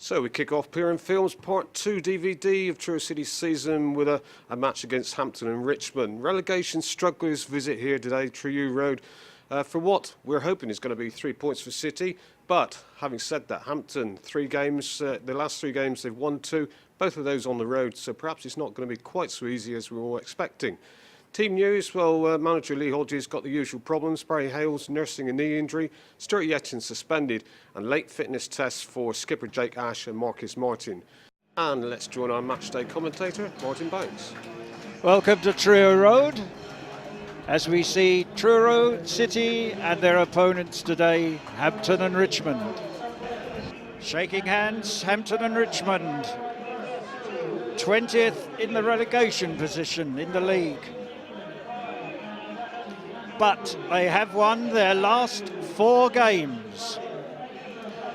So we kick off Peer and Films Part 2 DVD of Truro City's season with a match against Hampton and Richmond. Relegation strugglers visit here today, Truro Road, for what we're hoping is going to be 3 points for City. But having said that, Hampton, 3 games, the last 3 games they've won 2, both of those on the road, so perhaps it's not going to be quite so easy as we were all expecting. Team news, well, manager Lee Hodges got the usual problems. Barry Hales nursing a knee injury, Stuart Yetton suspended, and late fitness tests for skipper Jake Ash and Marcus Martin. And let's join our matchday commentator, Martin Bounce. Welcome to Truro Road, as we see Truro City and their opponents today, Hampton and Richmond. Shaking hands, Hampton and Richmond, 20th in the relegation position in the league. But they have won their last 4 games.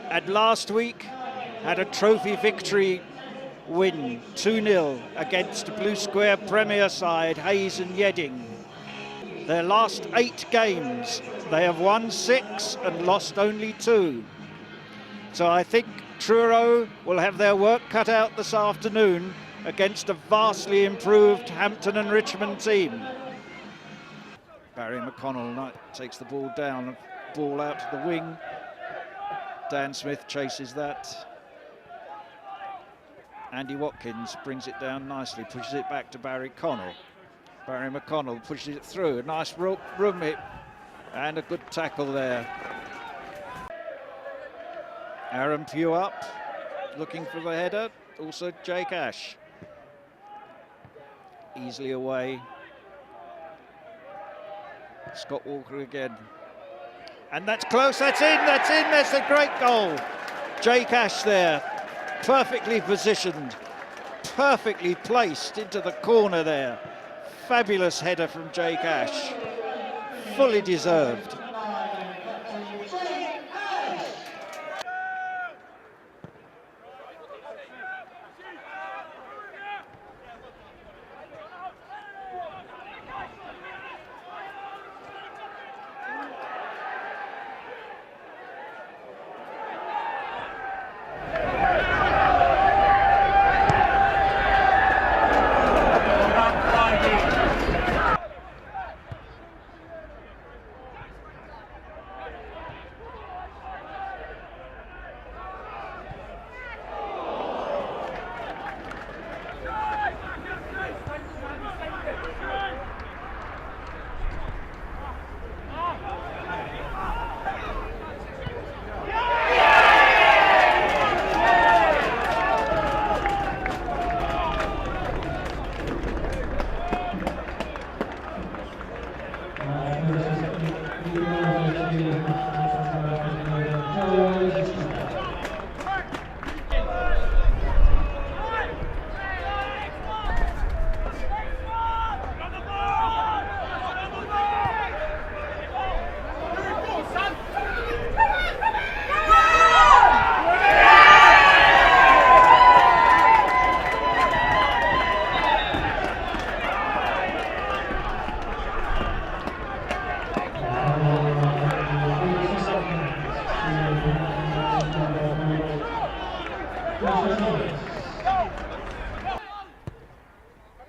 And last week had a trophy victory win 2-0 against Blue Square Premier side Hayes and Yedding. Their last 8 games, they have won 6 and lost only 2. So I think Truro will have their work cut out this afternoon against a vastly improved Hampton and Richmond team. Barry McConnell takes the ball down, ball out to the wing. Dan Smith chases that. Andy Watkins brings it down nicely, pushes it back to Barry Connell. Barry McConnell pushes it through, a nice room hit and a good tackle there. Aaron Pugh up, looking for the header, also Jake Ash. Easily away. Scott Walker again. And that's close, that's in, that's a great goal. Jake Ash there, perfectly positioned, perfectly placed into the corner there. Fabulous header from Jake Ash, fully deserved.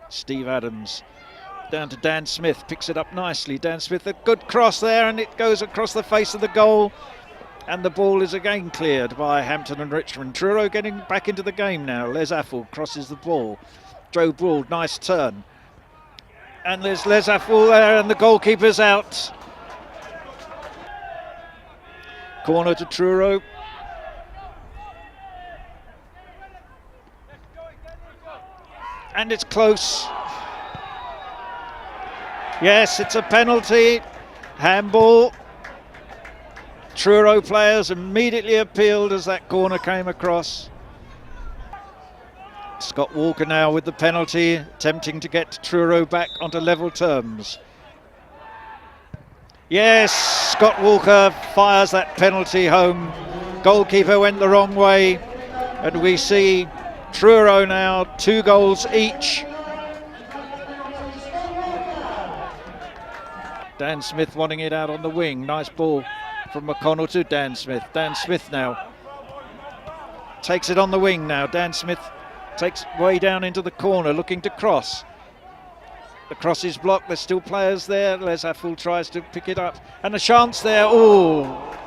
Steve Adams down to Dan Smith, picks it up nicely. Dan Smith, a good cross there, and it goes across the face of the goal, and the ball is again cleared by Hampton and Richmond. Truro getting back into the game now. Les Affle crosses the ball. Joe Broad, nice turn, and there's Les Affle there, and the goalkeeper's out. Corner to Truro. And it's close. Yes, it's a penalty. Handball. Truro players immediately appealed as that corner came across. Scott Walker now with the penalty, attempting to get Truro back onto level terms. Yes, Scott Walker fires that penalty home. Goalkeeper went the wrong way, and we see Truro now 2 goals each. Dan Smith wanting it out on the wing. Nice ball from McConnell to Dan Smith. Dan Smith now takes it on the wing now. Dan Smith takes way down into the corner, looking to cross. The cross is blocked. There's still players there. Les Affel tries to pick it up, and a chance there. Oh!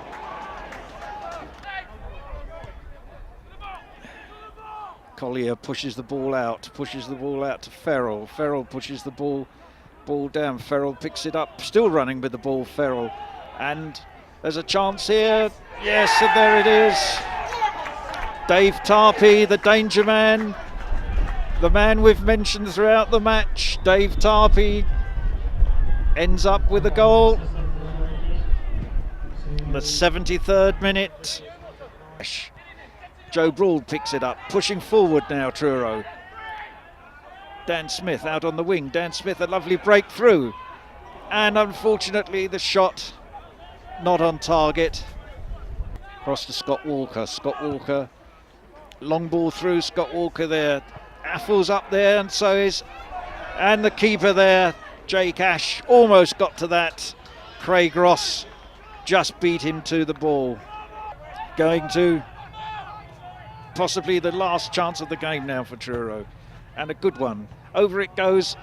Collier pushes the ball out to Ferrell. Ferrell pushes the ball down. Ferrell picks it up, still running with the ball, Ferrell. And there's a chance here. Yes, and there it is. Dave Tarpey, the danger man, the man we've mentioned throughout the match. Dave Tarpey ends up with a goal. The 73rd minute. Joe Broad picks it up, pushing forward now, Truro. Dan Smith out on the wing. Dan Smith, a lovely breakthrough. And unfortunately, the shot not on target. Cross to Scott Walker. Scott Walker, long ball through. Scott Walker there. Affel's up there, and so is. And the keeper there, Jake Ash, almost got to that. Craig Ross just beat him to the ball. Going to possibly the last chance of the game now for Truro, and a good one. Over it goes.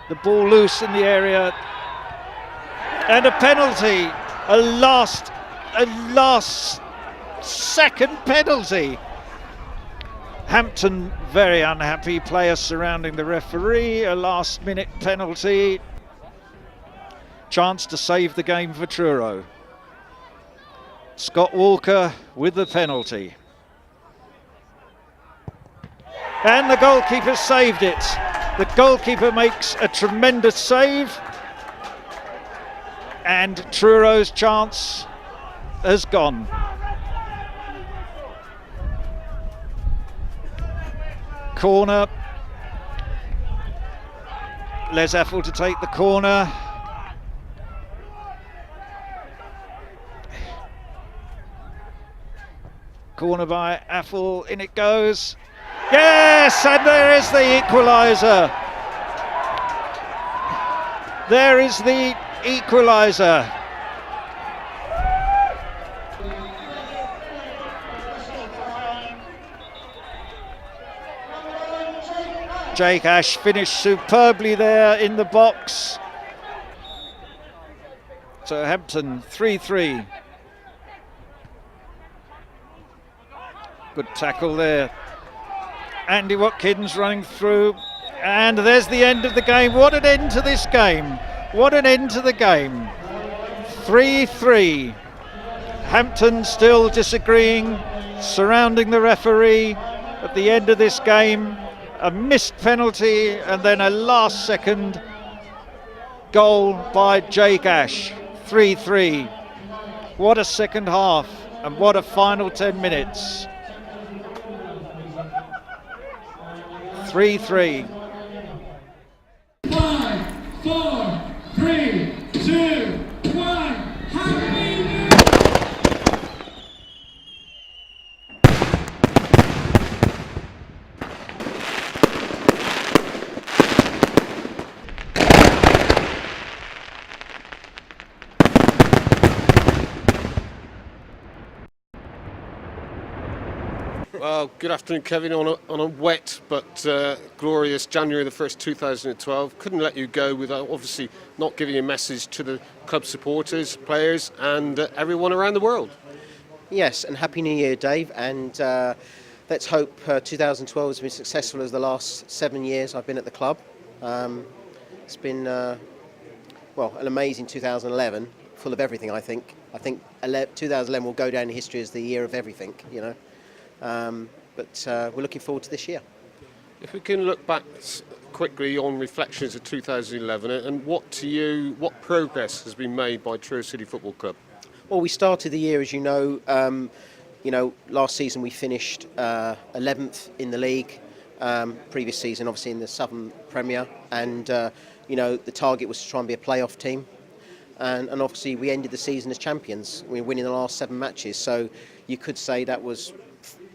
The ball loose in the area, and a penalty. A last second penalty. Hampton very unhappy. Players surrounding the referee. A last minute penalty. Chance to save the game for Truro. Scott Walker with the penalty. And the goalkeeper saved it. The goalkeeper makes a tremendous save. And Truro's chance has gone. Corner. Les Affel to take the corner. Corner by Affel, in it goes. Yes, and there is the equaliser. There is the equaliser. Jake Ash finished superbly there in the box. So Hampton 3-3. Good tackle there. Andy Watkins running through. And there's the end of the game. What an end to this game. What an end to the game. 3-3. Hampton still disagreeing, surrounding the referee at the end of this game. A missed penalty and then a last second goal by Jake Ash. 3-3. What a second half and what a final 10 minutes. 3-3. 5, 4, 3, 2, 1. Happy New Year! Well, good afternoon, Kevin. On a wet but glorious January the 1st, 2012. Couldn't let you go without obviously not giving a message to the club supporters, players and everyone around the world. Yes, and Happy New Year, Dave. And let's hope 2012 has been successful as the last 7 years I've been at the club. It's been, well, an amazing 2011, full of everything, I think. I think 2011 will go down in history as the year of everything, you know. But we're looking forward to this year. If we can look back quickly on reflections of 2011 and what progress has been made by Truro City Football Club? Well, we started the year, as you know, last season we finished 11th in the league. Previous season, obviously, in the Southern Premier, and the target was to try and be a playoff team. And obviously, we ended the season as champions. We were winning the last 7 matches, so you could say that was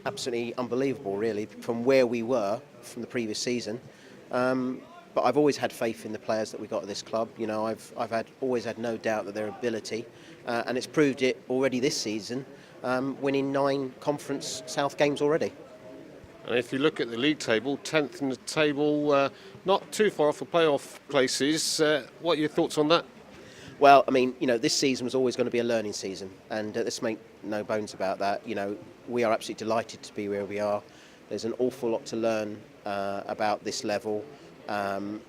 absolutely unbelievable, really, from where we were from the previous season. But I've always had faith in the players that we got at this club. You know, I've always had no doubt that their ability, and it's proved it already this season. winning 9 Conference South games already. And if you look at the league table, 10th in the table, not too far off the playoff places. What are your thoughts on that? Well, I mean, this season was always going to be a learning season, and let's make no bones about that. We are absolutely delighted to be where we are. There's an awful lot to learn about this level, and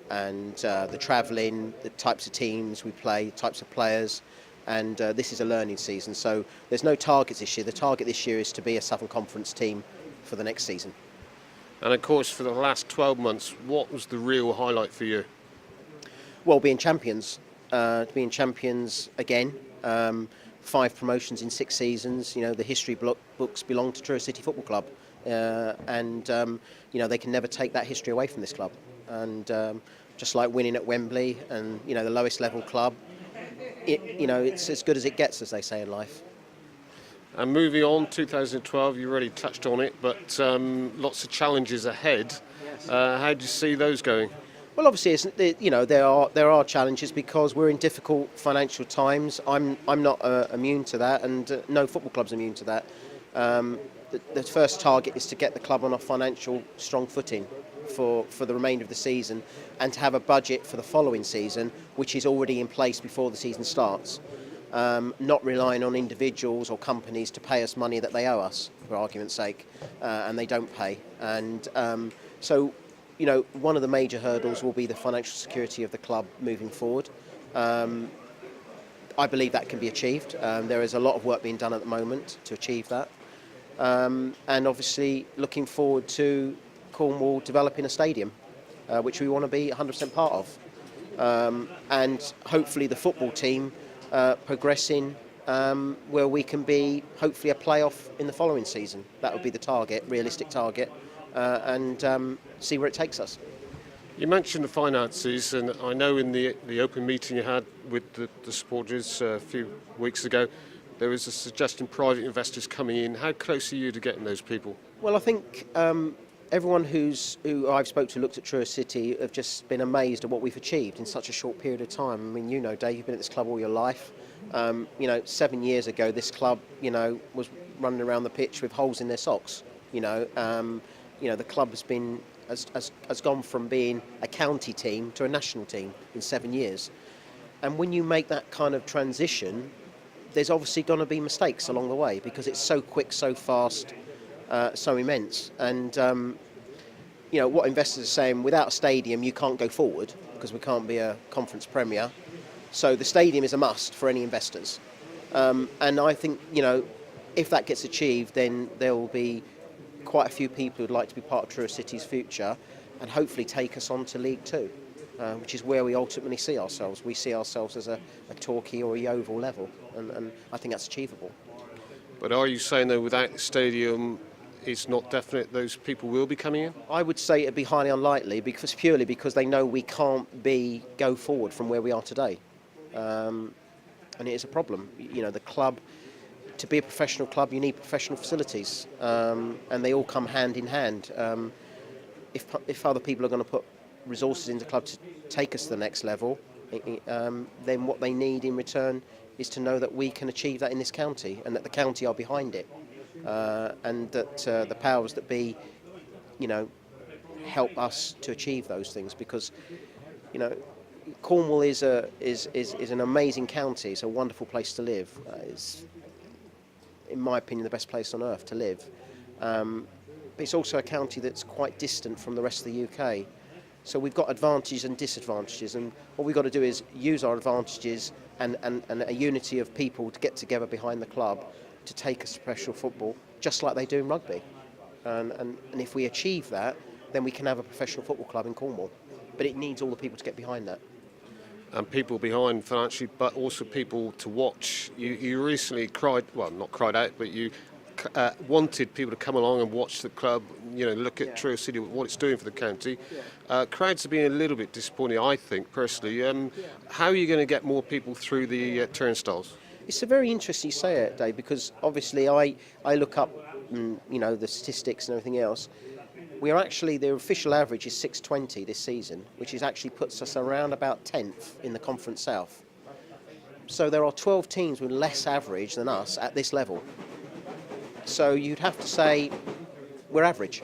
the travelling, the types of teams we play, types of players, and this is a learning season. So there's no targets this year. The target this year is to be a Southern Conference team for the next season. And of course, for the last 12 months, what was the real highlight for you? Well, being champions. Being champions again. 5 promotions in 6 seasons. The history books belong to Truro City Football Club, and they can never take that history away from this club. And just like winning at Wembley and the lowest level club, it's as good as it gets, as they say in life. And moving on, 2012, you already touched on it, but lots of challenges ahead. How do you see those going? Well, obviously, there are challenges because we're in difficult financial times. I'm not immune to that, and no football club's immune to that. The first target is to get the club on a financial strong footing for the remainder of the season, and to have a budget for the following season, which is already in place before the season starts. Not relying on individuals or companies to pay us money that they owe us, for argument's sake, and they don't pay. And so, one of the major hurdles will be the financial security of the club moving forward. I believe that can be achieved. There is a lot of work being done at the moment to achieve that. And obviously looking forward to Cornwall developing a stadium, which we want to be 100% part of. And hopefully the football team progressing where we can be hopefully a playoff in the following season. That would be the target, realistic target, and see where it takes us. You mentioned the finances, and I know in the open meeting you had with the supporters a few weeks ago, there was a suggestion private investors coming in. How close are you to getting those people? Well, I think everyone who I've spoke to looked at Truro City have just been amazed at what we've achieved in such a short period of time. I mean, Dave, you've been at this club all your life. 7 years ago, this club, was running around the pitch with holes in their socks. The club has gone from being a county team to a national team in 7 years. And when you make that kind of transition, there's obviously going to be mistakes along the way because it's so quick, so fast, so immense. And, what investors are saying, without a stadium, you can't go forward because we can't be a conference premier. So the stadium is a must for any investors. And I think, if that gets achieved, then there will be quite a few people who'd like to be part of Truro City's future and hopefully take us on to League Two, which is where we ultimately see ourselves. We see ourselves as a Torquay or a Yeovil level, and I think that's achievable. But are you saying, though, without the stadium, it's not definite those people will be coming in? I would say it'd be highly unlikely purely because they know we can't go forward from where we are today. And it is a problem. The club, to be a professional club, you need professional facilities, and they all come hand in hand. If other people are going to put resources into the club to take us to the next level, then what they need in return is to know that we can achieve that in this county and that the county are behind it, and that the powers that be, help us to achieve those things because, Cornwall is an amazing county. It's a wonderful place to live. It's, in my opinion, the best place on earth to live. But it's also a county that's quite distant from the rest of the UK. So we've got advantages and disadvantages, and what we've got to do is use our advantages and a unity of people to get together behind the club to take us to professional football, just like they do in rugby. And if we achieve that, then we can have a professional football club in Cornwall. But it needs all the people to get behind that. And people behind financially, but also people to watch. You recently not cried out, but you wanted people to come along and watch the club, look at Truro City, what it's doing for the county. Crowds have been a little bit disappointing, I think, personally. How are you going to get more people through the turnstiles? It's a very interesting you say it, Dave, because obviously I look up, the statistics and everything else. We are actually, the official average is 620 this season, which actually puts us around about 10th in the Conference South. So there are 12 teams with less average than us at this level. So you'd have to say we're average.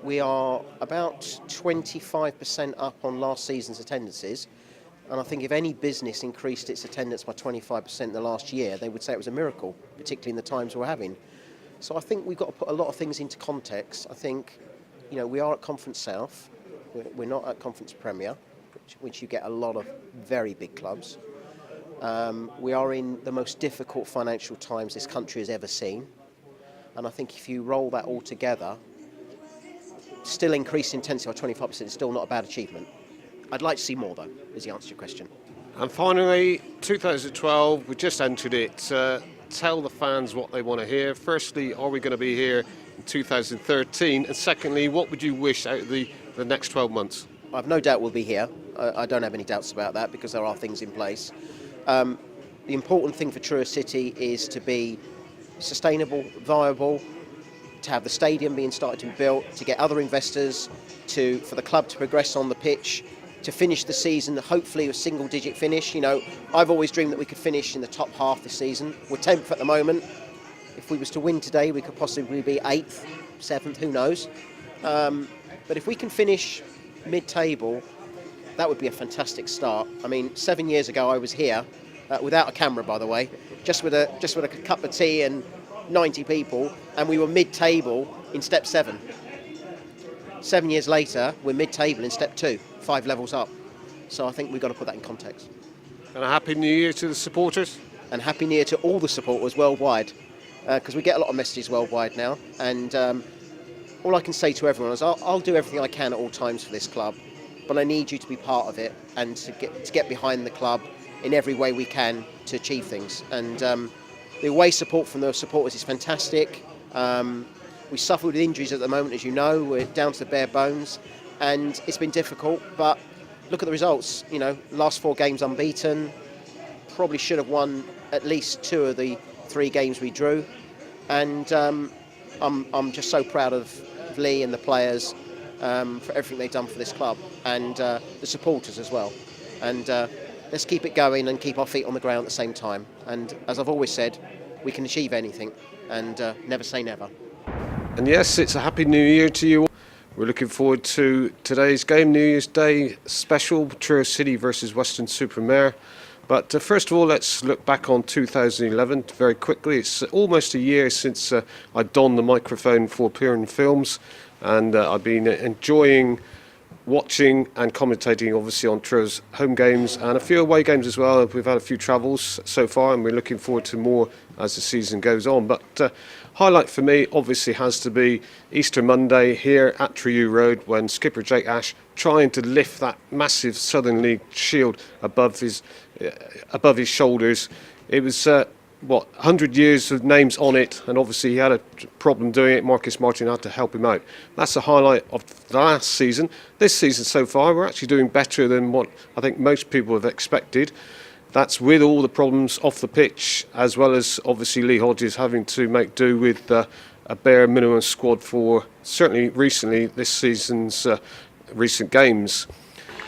We are about 25% up on last season's attendances, and I think if any business increased its attendance by 25% in the last year, they would say it was a miracle, particularly in the times we're having. So I think we've got to put a lot of things into context. I think, we are at Conference South. We're not at Conference Premier, which you get a lot of very big clubs. We are in the most difficult financial times this country has ever seen. And I think if you roll that all together, still increased intensity by 25% is still not a bad achievement. I'd like to see more, though, is the answer to your question. And finally, 2012, we just entered it. Tell the fans what they want to hear. Firstly, are we going to be here in 2013? And secondly, what would you wish out of the next 12 months? I've no doubt we'll be here. I don't have any doubts about that because there are things in place. The important thing for Truro City is to be sustainable, viable, to have the stadium being started and built, to get other investors, for the club to progress on the pitch, to finish the season, hopefully a single-digit finish. I've always dreamed that we could finish in the top half this season. We're 10th at the moment. If we was to win today, we could possibly be 8th, 7th, who knows. But if we can finish mid-table, that would be a fantastic start. 7 years ago I was here, without a camera, by the way, just with a cup of tea and 90 people, and we were mid-table in step 7. 7 years later, we're mid-table in step 2, 5 levels up. So I think we've got to put that in context. And a happy new year to the supporters. And happy new year to all the supporters worldwide, because we get a lot of messages worldwide now. And all I can say to everyone is I'll do everything I can at all times for this club, but I need you to be part of it and to get behind the club in every way we can to achieve things. And the away support from the supporters is fantastic. We suffer with injuries at the moment, as you know. We're down to the bare bones, and it's been difficult. But look at the results. Last 4 games unbeaten. Probably should have won at least 2 of the 3 games we drew. And I'm just so proud of Lee and the players for everything they've done for this club, and the supporters as well. And let's keep it going and keep our feet on the ground at the same time. And as I've always said, we can achieve anything, and never say never. And yes, it's a happy new year to you all. We're looking forward to today's game, New Year's Day special, Truro City versus Weston-super-Mare. But first of all, let's look back on 2011 very quickly. It's almost a year since I donned the microphone for appearing in films, and I've been enjoying watching and commentating obviously on Truro's home games and a few away games as well. We've had a few travels so far, and we're looking forward to more as the season goes on. But highlight for me obviously has to be Easter Monday here at Truro Road, when skipper Jake Ash, trying to lift that massive Southern League shield above his shoulders. It was 100 years of names on it, and obviously he had a problem doing it. Marcus Martin had to help him out. That's the highlight of the last season. This season so far, we're actually doing better than what I think most people have expected. That's with all the problems off the pitch, as well as obviously Lee Hodges having to make do with a bare minimum squad for certainly recently this season's recent games.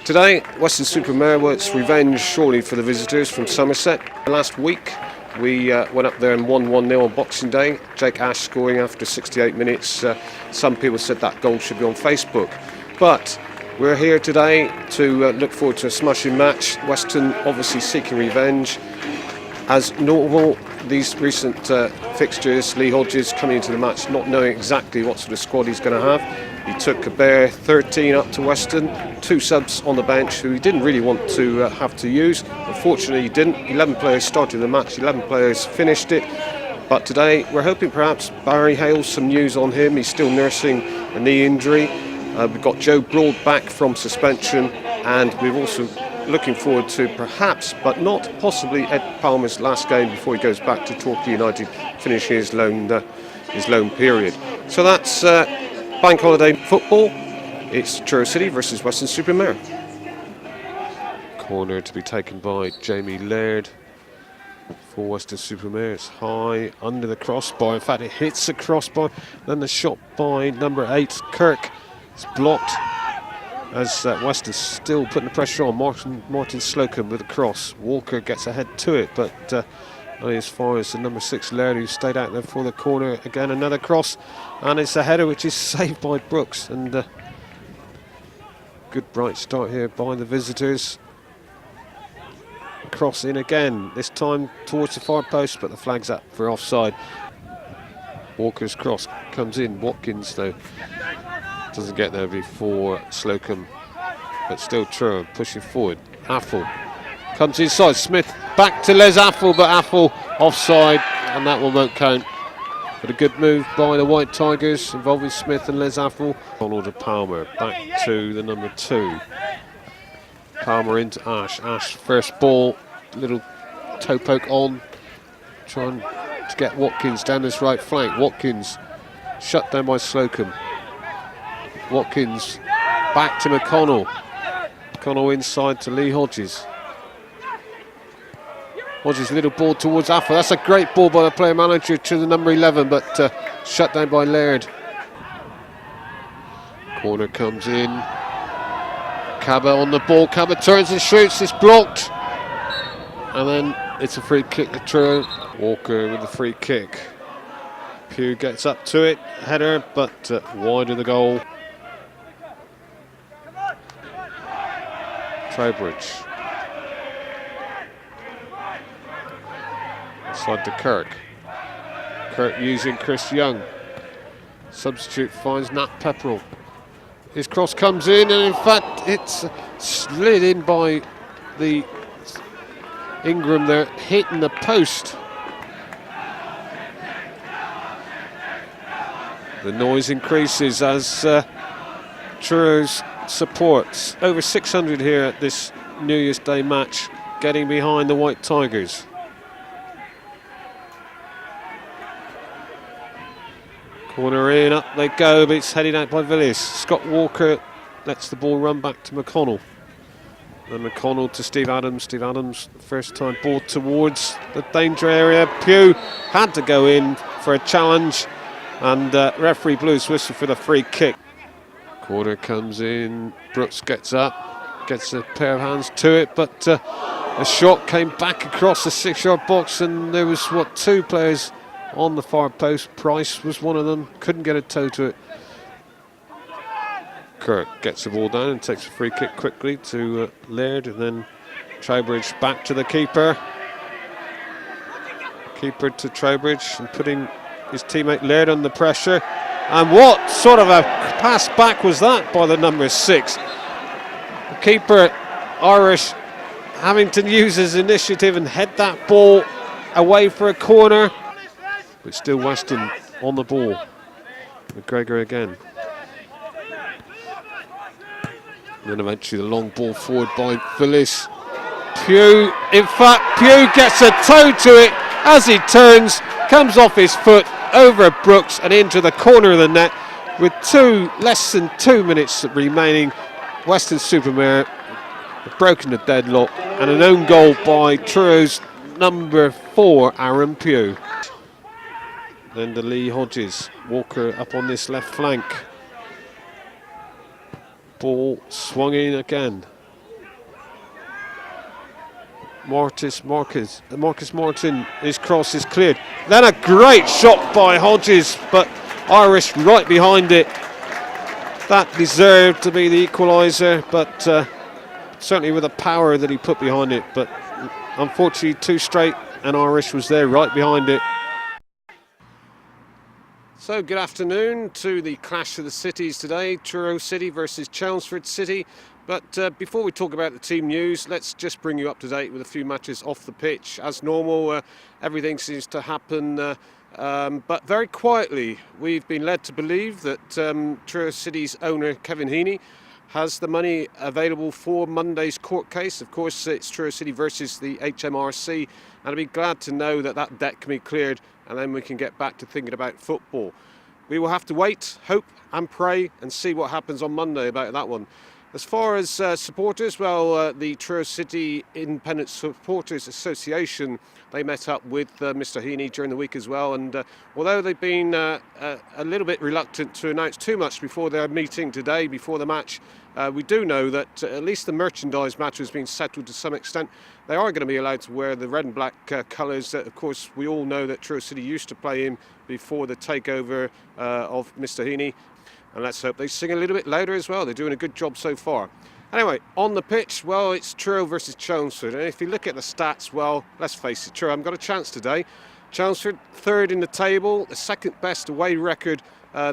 Today, Weston-super-Mare wants revenge surely for the visitors from Somerset. Last week we went up there and won 1-0 on Boxing Day. Jake Ash scoring after 68 minutes. Some people said that goal should be on Facebook. But we're here today to look forward to a smashing match. Weston obviously seeking revenge. As normal, these recent fixtures, Lee Hodges coming into the match not knowing exactly what sort of squad he's going to have. He took a bare 13 up to Weston, 2 subs on the bench who he didn't really want to have to use. Unfortunately he didn't. 11 players started the match, 11 players finished it. But today we're hoping perhaps Barry Hales, some news on him. He's still nursing a knee injury. We've got Joe Broad back from suspension, and we're also looking forward to perhaps, but not possibly, Ed Palmer's last game before he goes back to Torquay United, finishing his loan period. So that's Bank Holiday football. It's Truro City versus Weston-super-Mare. Corner to be taken by Jamie Laird for Weston-super-Mare. It's high under the crossbar. In fact, it hits the crossbar. Then the shot by number 8, Kirk. It's blocked as Weston's still putting the pressure on. Martin Slocum with a cross. Walker gets ahead to it, but Only as far as the number 6 Laird, who stayed out there for the corner. Again, another cross, and it's a header which is saved by Brooks. And good bright start here by the visitors. Cross in again, this time towards the far post, but the flag's up for offside. Walker's cross comes in. Watkins, though, doesn't get there before Slocum, but still Truro pushing forward. Affle comes inside. Smith back to Les Affle, but Affle offside, and that one won't count. But a good move by the White Tigers involving Smith and Les Affle. Donald to Palmer, back to the number 2. Palmer into Ash. Ash first ball, little toe poke on, trying to get Watkins down this right flank. Watkins shut down by Slocum. Watkins back to McConnell. McConnell inside to Lee Hodges. Hodges little ball towards Affle. That's a great ball by the player manager to the number 11, but shut down by Laird. Corner comes in. Cabba on the ball. Cabba turns and shoots. It's blocked. And then it's a free kick to Truro. Walker with the free kick. Pugh gets up to it. Header, but wide of the goal. Trowbridge. Inside to Kirk. Kirk using Chris Young. Substitute finds Nat Pepperell. His cross comes in, and in fact it's slid in by the Ingram there, hitting the post. The noise increases as Truro's supports. Over 600 here at this New Year's Day match, getting behind the White Tigers. Corner in, up they go, but it's headed out by Villiers. Scott Walker lets the ball run back to McConnell. And McConnell to Steve Adams. Steve Adams, first time ball towards the danger area. Pugh had to go in for a challenge, and referee blew his whistle for the free kick. Corner comes in, Brooks gets up, gets a pair of hands to it, but a shot came back across the 6-yard box, and there was, two players on the far post. Price was one of them, couldn't get a toe to it. Kirk gets the ball down and takes a free kick quickly to Laird, and then Trowbridge back to the keeper. Keeper to Trowbridge, and putting his teammate Laird under pressure. And what sort of a pass back was that by the number 6? The keeper, Irish, having to use his initiative and head that ball away for a corner. But still Weston on the ball. McGregor again. And then eventually the long ball forward by Phyllis. Pugh, in fact, Pugh gets a toe to it as he turns, comes off his foot over Brooks and into the corner of the net with less than 2 minutes remaining. Weston-super-Mare have broken the deadlock, and an own goal by Truro's number 4, Aaron Pugh. Then to Lee Hodges. Walker up on this left flank. Ball swung in again. Marcus Martin, his cross is cleared. Then a great shot by Hodges, but Irish right behind it. That deserved to be the equaliser, but certainly with the power that he put behind it. But unfortunately, too straight, and Irish was there right behind it. So good afternoon to the clash of the cities today, Truro City versus Chelmsford City. But before we talk about the team news, let's just bring you up to date with a few matches off the pitch. As normal, everything seems to happen, but very quietly. We've been led to believe that Truro City's owner, Kevin Heaney, has the money available for Monday's court case. Of course, it's Truro City versus the HMRC, and I'd be glad to know that that debt can be cleared, and then we can get back to thinking about football. We will have to wait, hope and pray and see what happens on Monday about that one. As far as supporters, well, the Truro City Independent Supporters Association, they met up with Mr Heaney during the week as well, and although they've been a little bit reluctant to announce too much before their meeting today, before the match, We do know that at least the merchandise matter has been settled to some extent. They are going to be allowed to wear the red and black colours that, of course, we all know that Truro City used to play in before the takeover of Mr. Heaney. And let's hope they sing a little bit louder as well. They're doing a good job so far. Anyway, on the pitch, well, it's Truro versus Chelmsford. And if you look at the stats, well, let's face it, Truro haven't got a chance today. Chelmsford, third in the table, the second best away record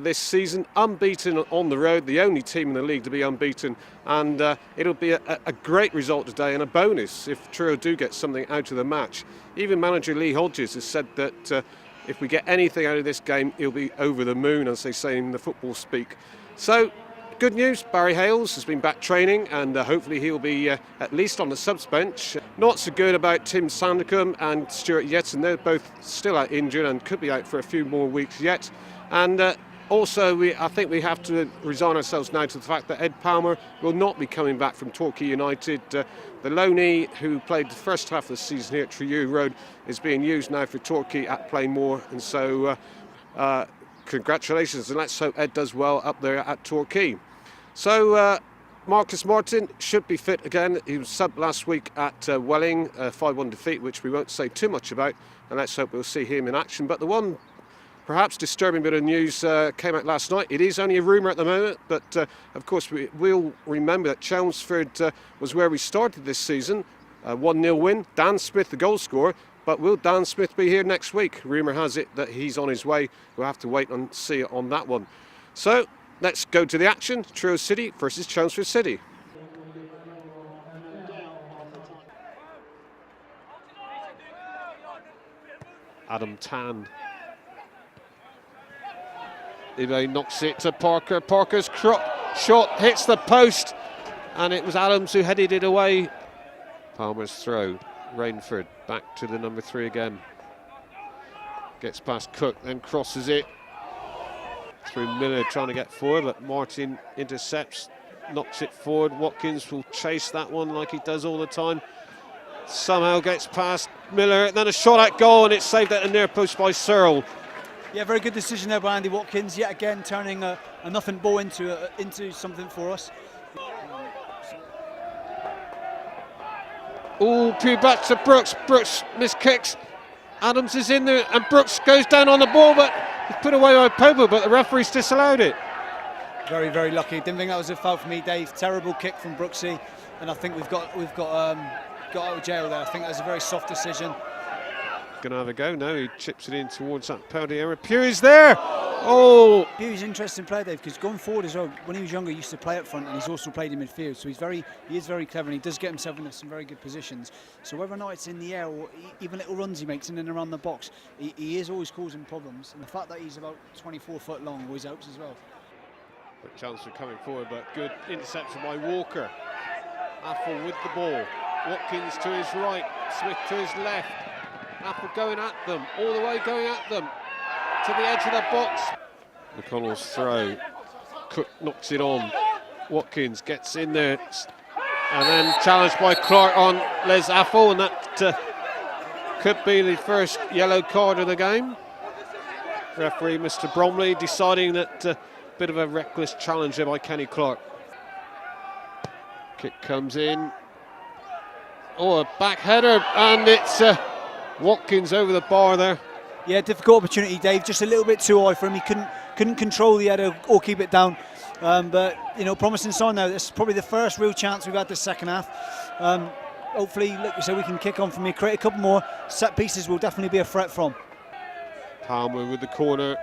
this season, unbeaten on the road, the only team in the league to be unbeaten. And it'll be a great result today and a bonus if Truro do get something out of the match. Even manager Lee Hodges has said that if we get anything out of this game, he'll be over the moon, as they say in the football speak. So, good news, Barry Hales has been back training and hopefully he'll be at least on the subs bench. Not so good about Tim Sandercombe and Stuart Yetson. They're both still out injured and could be out for a few more weeks yet. And also, I think we have to resign ourselves now to the fact that Ed Palmer will not be coming back from Torquay United. The loanee who played the first half of the season here at Truro Road is being used now for Torquay at Plainmoor, and so congratulations, and let's hope Ed does well up there at Torquay. So Marcus Martin should be fit again. He was subbed last week at Welling, 5-1 defeat, which we won't say too much about, and let's hope we'll see him in action. But the one perhaps disturbing bit of news came out last night. It is only a rumour at the moment, but of course we'll remember that Chelmsford was where we started this season. 1-0 win, Dan Smith the goal scorer, but will Dan Smith be here next week? Rumour has it that he's on his way. We'll have to wait and see on that one. So let's go to the action. Truro City versus Chelmsford City. Adam Tan. Ibe knocks it to Parker. Parker's shot hits the post, and it was Adams who headed it away. Palmer's throw. Rainford back to the number 3 again. Gets past Cook, then crosses it through Miller, trying to get forward, but Martin intercepts, knocks it forward. Watkins will chase that one like he does all the time. Somehow gets past Miller, then a shot at goal, and it's saved at the near post by Searle. Yeah, very good decision there by Andy Watkins, yet again turning a nothing ball into something for us. Oh, Pew back to Brooks. Brooks miskicks. Adams is in there, and Brooks goes down on the ball, but it's put away by Popo, but the referee's disallowed it. Very, very lucky. Didn't think that was a foul for me, Dave. Terrible kick from Brooksy, and I think we've got out of jail there. I think that was a very soft decision. Going to have a go now. He chips it in towards that penalty area. Pew is there. Oh, Pew's an interesting player, Dave, because going forward as well. When he was younger, he used to play up front, and he's also played in midfield. So he is very clever, and he does get himself into some very good positions. So whether or not it's in the air or even little runs he makes in and around the box, he is always causing problems. And the fact that he's about 24 foot long always helps as well. but chance for coming forward, but good interception by Walker. Apple with the ball. Watkins to his right, Smith to his left. Apple going at them, all the way going at them, to the edge of the box. McConnell's throw, Cook knocks it on. Watkins gets in there, and then challenged by Clark on Les Apple, and that could be the first yellow card of the game. Referee Mr. Bromley deciding that bit of a reckless challenge there by Kenny Clark. Kick comes in. Oh, a back header, and it's Watkins over the bar there. Yeah, difficult opportunity, Dave. Just a little bit too high for him. He couldn't control the header or keep it down. But you know, promising sign now. This is probably the first real chance we've had this second half. Hopefully, like we said, we can kick on from here, create a couple more set pieces. Will definitely be a threat from. Palmer with the corner,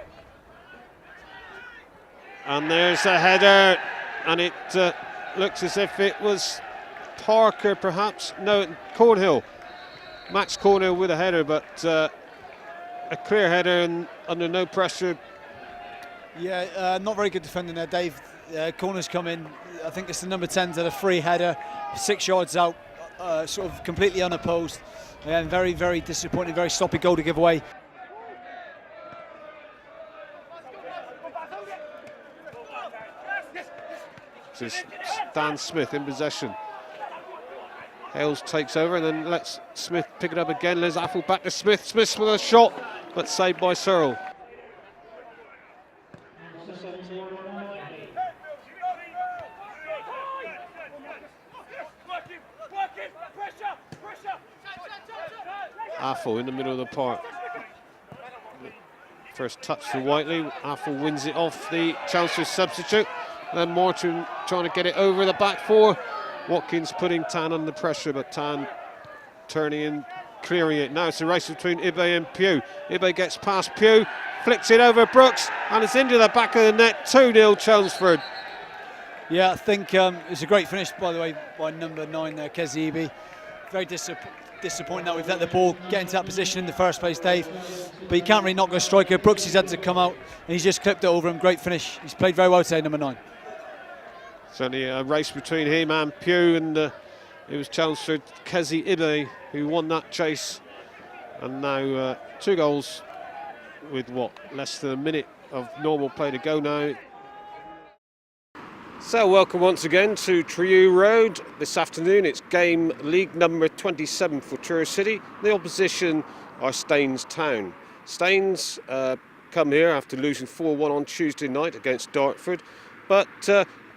and there's a header, and it looks as if it was Parker, perhaps. No, Cornhill. Max Cornhill with a header, but a clear header and under no pressure. Yeah, not very good defending there, Dave. Corners come in. I think it's the number 10's had a free header, 6 yards out, sort of completely unopposed. And very, very disappointing, very sloppy goal to give away. This is Dan Smith in possession. Hales takes over and then lets Smith pick it up again. Les Apple back to Smith. Smith with a shot, but saved by Searle. Affle in the middle of the park. First touch for Whiteley. Affle wins it off the Chancellor's substitute. Then Morton trying to get it over the back four. Watkins putting Tan under pressure, but Tan turning and clearing it. Now it's a race between Ibe and Pugh. Ibe gets past Pugh, flicks it over Brooks, and it's into the back of the net. 2-0 Chelmsford. Yeah, I think it's a great finish, by the way, by number 9 there, Kezi Ibe. Very disappointing that we've let the ball get into that position in the first place, Dave. But you can't really knock a striker. Brooks has had to come out, and he's just clipped it over him. Great finish. He's played very well today, number 9. Certainly a race between him and Pugh, and it was Chelmsford Kezi Ibe who won that chase. And now 2 goals with what, less than a minute of normal play to go now. So welcome once again to Truro Road. This afternoon it's game league number 27 for Truro City. The opposition are Staines Town. Staines come here after losing 4-1 on Tuesday night against Dartford, but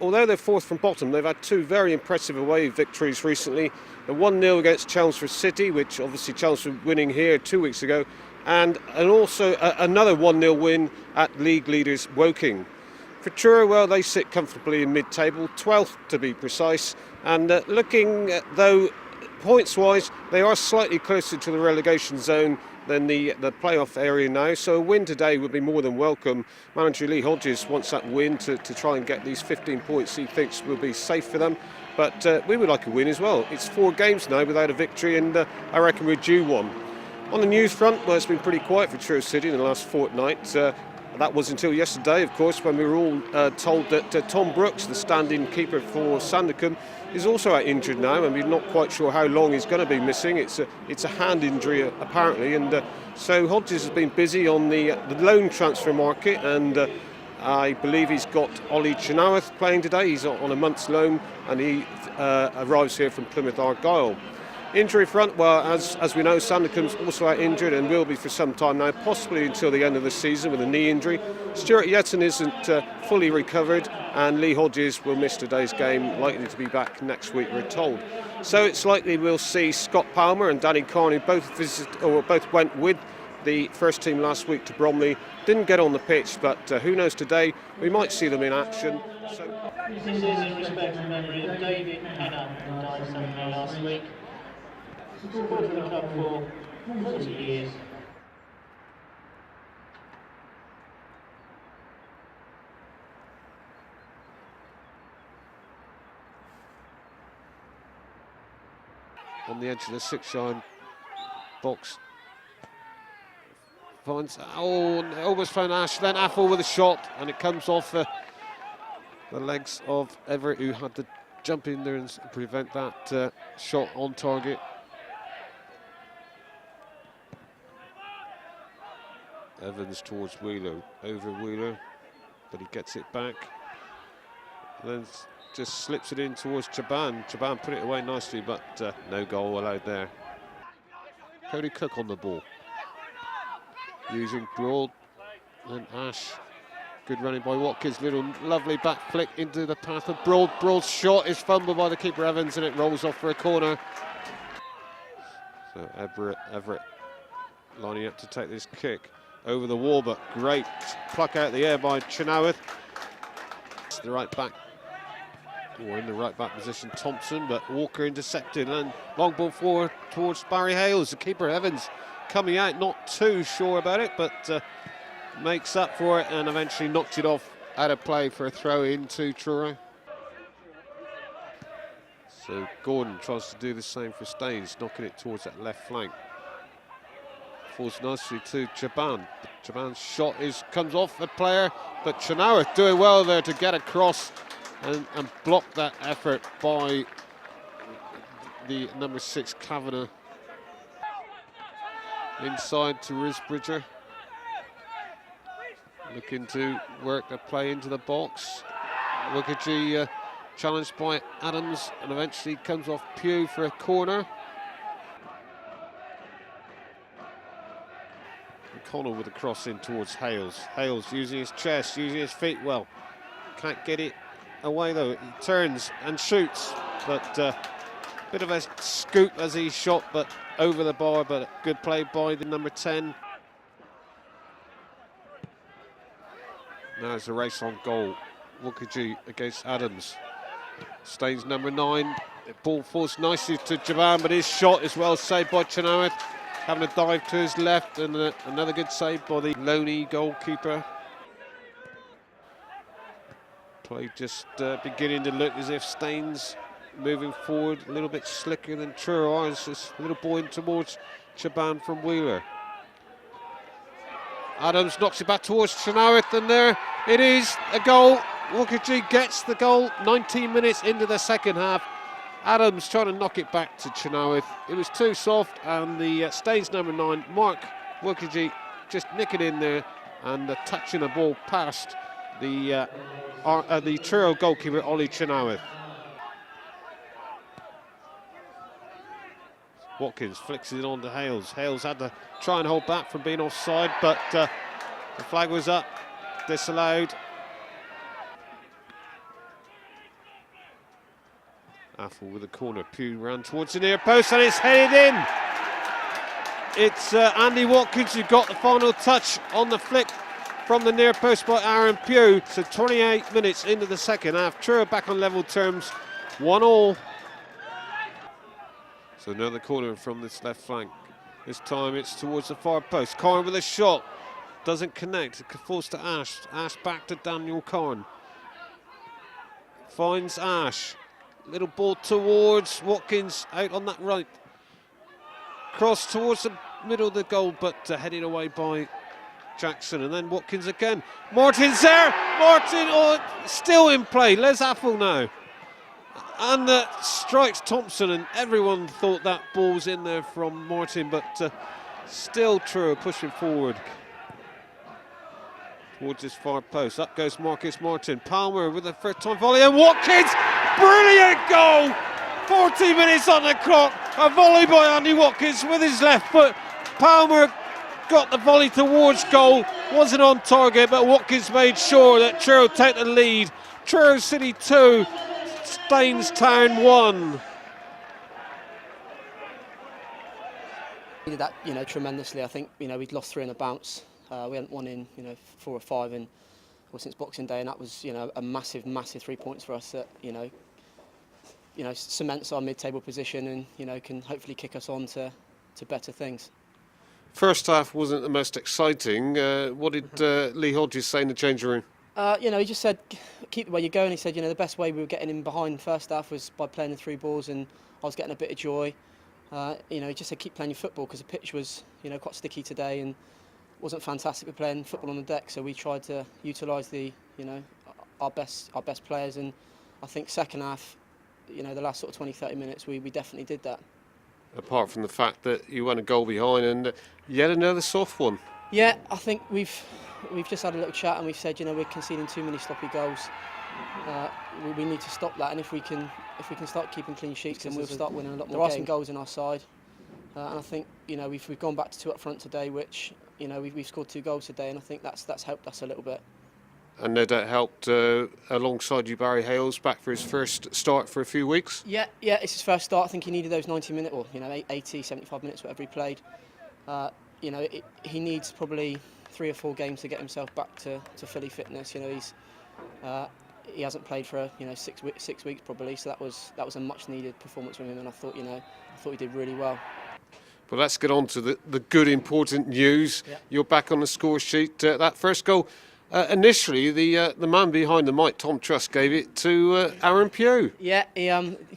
although they're 4th from bottom, they've had 2 very impressive away victories recently. The 1-0 against Chelmsford City, which obviously Chelmsford winning here 2 weeks ago, and also another 1-0 win at league leaders Woking. For Truro, well, they sit comfortably in mid-table, 12th to be precise, and looking though points-wise, they are slightly closer to the relegation zone than the playoff area now, so a win today would be more than welcome. Manager Lee Hodges wants that win to try and get these 15 points he thinks will be safe for them, but we would like a win as well. It's 4 games now without a victory, and I reckon we're due one. On the news front, well, it's been pretty quiet for Truro City in the last fortnight. That was until yesterday, of course, when we were all told that Tom Brooks, the stand-in keeper for Sandercombe, is also out injured now, and we're not quite sure how long he's going to be missing. It's a hand injury apparently, and so Hodges has been busy on the loan transfer market, and I believe he's got Ollie Chenoweth playing today. He's on a month's loan, and he arrives here from Plymouth Argyle. Injury front, well, as we know, Sandercombe's also out injured and will be for some time now, possibly until the end of the season with a knee injury. Stuart Yetton isn't fully recovered, and Lee Hodges will miss today's game, likely to be back next week, we're told. So it's likely we'll see Scott Palmer and Danny Carney both went with the first team last week to Bromley. Didn't get on the pitch, but who knows today, we might see them in action. This is in respect and memory of David Henner, who died suddenly last week. Supported the club for 40 years. On the edge of the 6-yard box. Finds, almost found Ash, then Affle with a shot, and it comes off the legs of Everett, who had to jump in there and prevent that shot on target. Evans towards Wheeler, over Wheeler, but he gets it back. Then just slips it in towards Chaban. Chaban put it away nicely, but no goal allowed there. Cody Cook on the ball. Using Broad and Ash. Good running by Watkins. Little lovely back flick into the path of Broad. Broad's shot is fumbled by the keeper Evans, and it rolls off for a corner. So Everett lining up to take this kick. Over the wall, but great pluck out the air by Chenoweth. The right back, or in the right back position, Thompson, but Walker intercepted, and long ball forward towards Barry Hales. The keeper Evans coming out, not too sure about it, but makes up for it and eventually knocked it off out of play for a throw into Truro. So Gordon tries to do the same for Staines, knocking it towards that left flank. Falls nicely to Chaban. Chaban's shot comes off a player, but Chenoweth doing well there to get across and block that effort by the number 6 Kavanagh. Inside to Risbridger. Looking to work the play into the box. Wickergy challenged by Adams, and eventually comes off Pugh for a corner. Connell with a cross in towards Hales. Hales using his chest, using his feet well. Can't get it away though. He turns and shoots, but Bit of a scoop as he shot, but over the bar, but good play by the number 10. Now it's a race on goal. Wookajee against Adams. Staines number 9. The ball falls nicely to Javan, but his shot is well saved by Chenoweth. Having a dive to his left, and another good save by the Loney goalkeeper. Play just beginning to look as if Staines moving forward a little bit slicker than Truro. It's just a little buoyant towards Chaban from Wheeler. Adams knocks it back towards Chenoweth, and there it is, a goal. Wookajee gets the goal 19 minutes into the second half. Adams trying to knock it back to Chenoweth. It was too soft, and the Staines number 9, Mark Wookajee, just nick it in there and touching the ball past the Truro goalkeeper, Ollie Chenoweth. Watkins flicks it on to Hales. Hales had to try and hold back from being offside, but the flag was up, disallowed. Affle with a corner. Pugh ran towards the near post and it's headed in. It's Andy Watkins who got the final touch on the flick from the near post by Aaron Pugh. So 28 minutes into the second half. Truro back on level terms, 1-1. So another corner from this left flank. This time it's towards the far post. Corn with a shot. Doesn't connect. It falls to Ash. Ash back to Daniel Corn. Finds Ash. Little ball towards Watkins out on that right. Cross towards the middle of the goal, but headed away by Jackson. And then Watkins again. Martin's there. Martin still in play. Les Affle now. And strikes Thompson, and everyone thought that ball was in there from Martin, but still Truro pushing forward towards his far post. Up goes Marcus Martin. Palmer with a first time volley, and Watkins, brilliant goal! 40 minutes on the clock. A volley by Andy Watkins with his left foot. Palmer got the volley towards goal. Wasn't on target, but Watkins made sure that Truro take the lead. Truro City 2. Staines Town 1. We did that, tremendously. I think, we'd lost 3 on the bounce. We hadn't won in, 4 or 5 since Boxing Day, and that was, a massive, massive 3 points for us that, cements our mid-table position and, can hopefully kick us on to better things. First half wasn't the most exciting. What did Lee Hodges say in the changing room? He just said, keep the way you're going. He said, the best way we were getting in behind first half was by playing the 3 balls, and I was getting a bit of joy. He just said, keep playing your football, because the pitch was, quite sticky today and wasn't fantastic for playing football on the deck. So we tried to utilise the, our best players, and I think second half, the last sort of 20-30 minutes, we definitely did that. Apart from the fact that you went a goal behind and yet another soft one. Yeah, I think we've just had a little chat and we've said, we're conceding too many sloppy goals. We need to stop that, and if we can start keeping clean sheets, then we'll start winning a lot more. There are some goals in our side, and I think we've gone back to 2 up front today, which we've scored 2 goals today, and I think that's helped us a little bit. And no doubt helped alongside you, Barry Hales, back for his first start for a few weeks. Yeah, it's his first start. I think he needed those 90 minutes, or 80, 75 minutes, whatever he played. He needs probably 3 or 4 games to get himself back to fully fitness. He hasn't played for 6 weeks probably, so that was a much needed performance from him, and I thought he did really well. Well, let's get on to the good, important news. Yeah. You're back on the score sheet. That first goal, initially the man behind the mic, Tom Truss, gave it to Aaron Pugh. Yeah,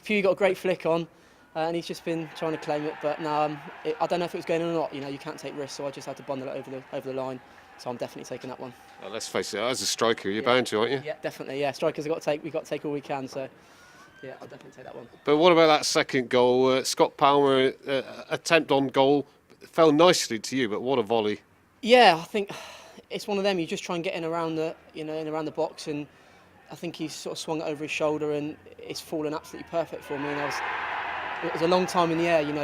Pugh got a great flick on, and he's just been trying to claim it, but no, I don't know if it was going on or not. You can't take risks, so I just had to bundle it over the line. So I'm definitely taking that one. Well, let's face it, as a striker, you're bound to, aren't you? Yeah, definitely. Yeah, strikers we've got to take all we can. So yeah, I'll definitely take that one. But what about that second goal? Scott Palmer attempt on goal fell nicely to you, but what a volley! Yeah, I think it's one of them. You just try and get in around the around the box, and I think he's sort of swung it over his shoulder, and it's fallen absolutely perfect for me. And it was a long time in the air. You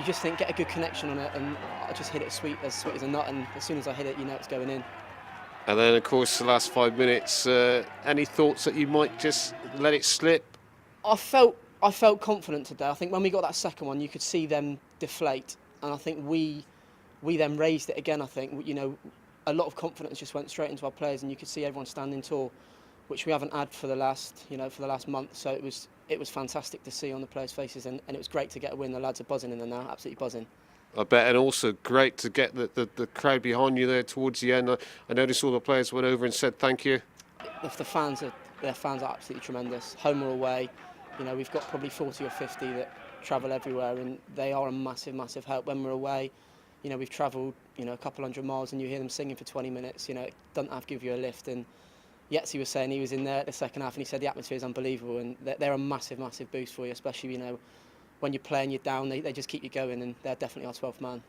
just think get a good connection on it, and I just hit it sweet as a nut. And as soon as I hit it, it's going in. And then, of course, the last 5 minutes. Any thoughts that you might just let it slip? I felt I felt confident today. I think when we got that second one, you could see them deflate, and I think we then raised it again. I think, you know, a lot of confidence just went straight into our players, and you could see everyone standing tall, which we haven't had for the last month. So it was fantastic to see on the players' faces, and it was great to get a win. The lads are buzzing in there now, absolutely buzzing. I bet, and also great to get the crowd behind you there towards the end. I noticed all the players went over and said thank you. Their fans are absolutely tremendous, home or away. You know, we've got probably 40 or 50 that travel everywhere, and they are a massive, massive help when we're away. You know, we've travelled, you know, a couple hundred miles, and you hear them singing for 20 minutes. You know, it doesn't have to give you a lift. And Yetzi was saying he was in there at the second half, and he said the atmosphere is unbelievable, and they're a massive, massive boost for you, especially, you know, when you're playing, you're down, they just keep you going, and they're definitely our 12th man.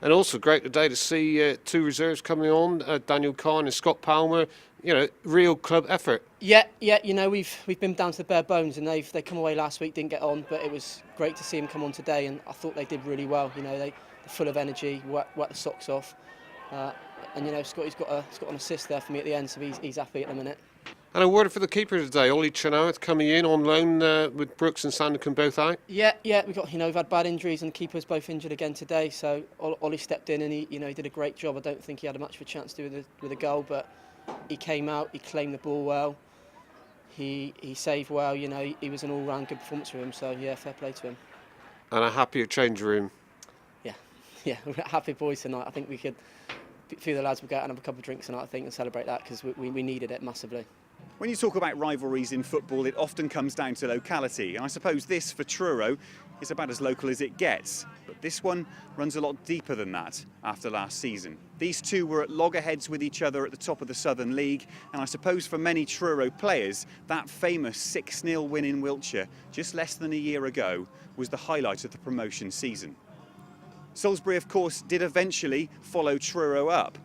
And also great today to see two reserves coming on, Daniel Kahn and Scott Palmer. You know, real club effort. Yeah. You know, we've been down to the bare bones, and they come away last week, didn't get on, but it was great to see them come on today, and I thought they did really well. You know, they're full of energy, wet the socks off, and you know, Scotty's got an assist there for me at the end, so he's happy at the minute. And a word for the keeper today, Ollie Chenoweth coming in on loan with Brooks and Sandercombe both out. Yeah, we've had bad injuries, and the keeper's both injured again today. So Ollie stepped in, and he did a great job. I don't think he had much of a chance to do with a goal, but he came out, he claimed the ball well, he saved well. You know, he was an all-round good performance for him. So yeah, fair play to him. And a happier change room. Yeah, we're happy boys tonight. I think a few of the lads will go out and have a couple of drinks tonight, I think, and celebrate that, because we needed it massively. When you talk about rivalries in football, it often comes down to locality. And I suppose this, for Truro, is about as local as it gets. But this one runs a lot deeper than that after last season. These two were at loggerheads with each other at the top of the Southern League. And I suppose for many Truro players, that famous 6-0 win in Wiltshire just less than a year ago was the highlight of the promotion season. Salisbury, of course, did eventually follow Truro up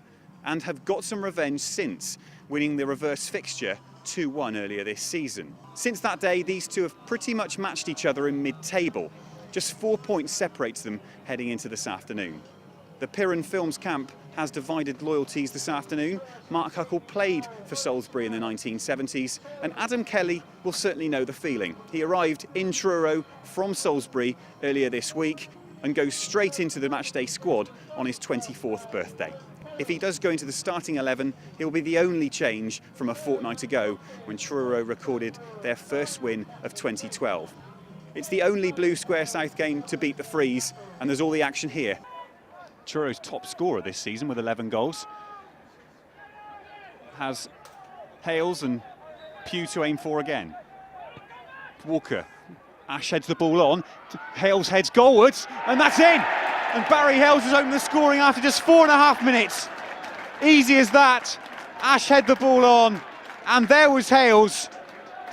and have got some revenge since, winning the reverse fixture 2-1 earlier this season. Since that day, these two have pretty much matched each other in mid-table. Just 4 points separates them heading into this afternoon. The Piran Films camp has divided loyalties this afternoon. Mark Huckle played for Salisbury in the 1970s, and Adam Kelly will certainly know the feeling. He arrived in Truro from Salisbury earlier this week and goes straight into the matchday squad on his 24th birthday. If he does go into the starting 11, it will be the only change from a fortnight ago when Truro recorded their first win of 2012. It's the only Blue Square South game to beat the Freeze, and there's all the action here. Truro's top scorer this season with 11 goals has Hales and Pugh to aim for again. Walker, Ash heads the ball on, Hales heads goalwards, and that's in! And Barry Hales has opened the scoring after just 4.5 minutes. Easy as that. Ash head the ball on, and there was Hales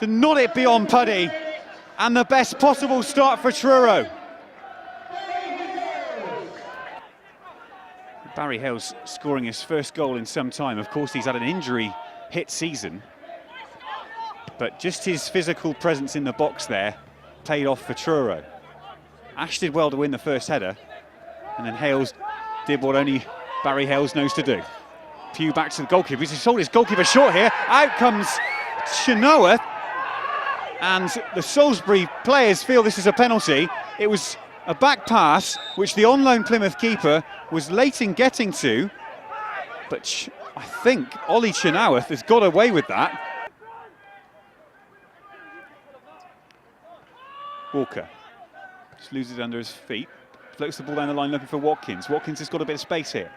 to nod it beyond Puddy, and the best possible start for Truro. Barry Hales scoring his first goal in some time. Of course, he's had an injury-hit season, but just his physical presence in the box there paid off for Truro. Ash did well to win the first header, and then Hales did what only Barry Hales knows to do. Pugh back to the goalkeeper. He's sold his goalkeeper short here. Out comes Chenoweth, and the Salisbury players feel this is a penalty. It was a back pass, which the on-loan Plymouth keeper was late in getting to, but I think Ollie Chenoweth has got away with that. Walker just loses it under his feet, floats the ball down the line looking for Watkins. Watkins has got a bit of space here.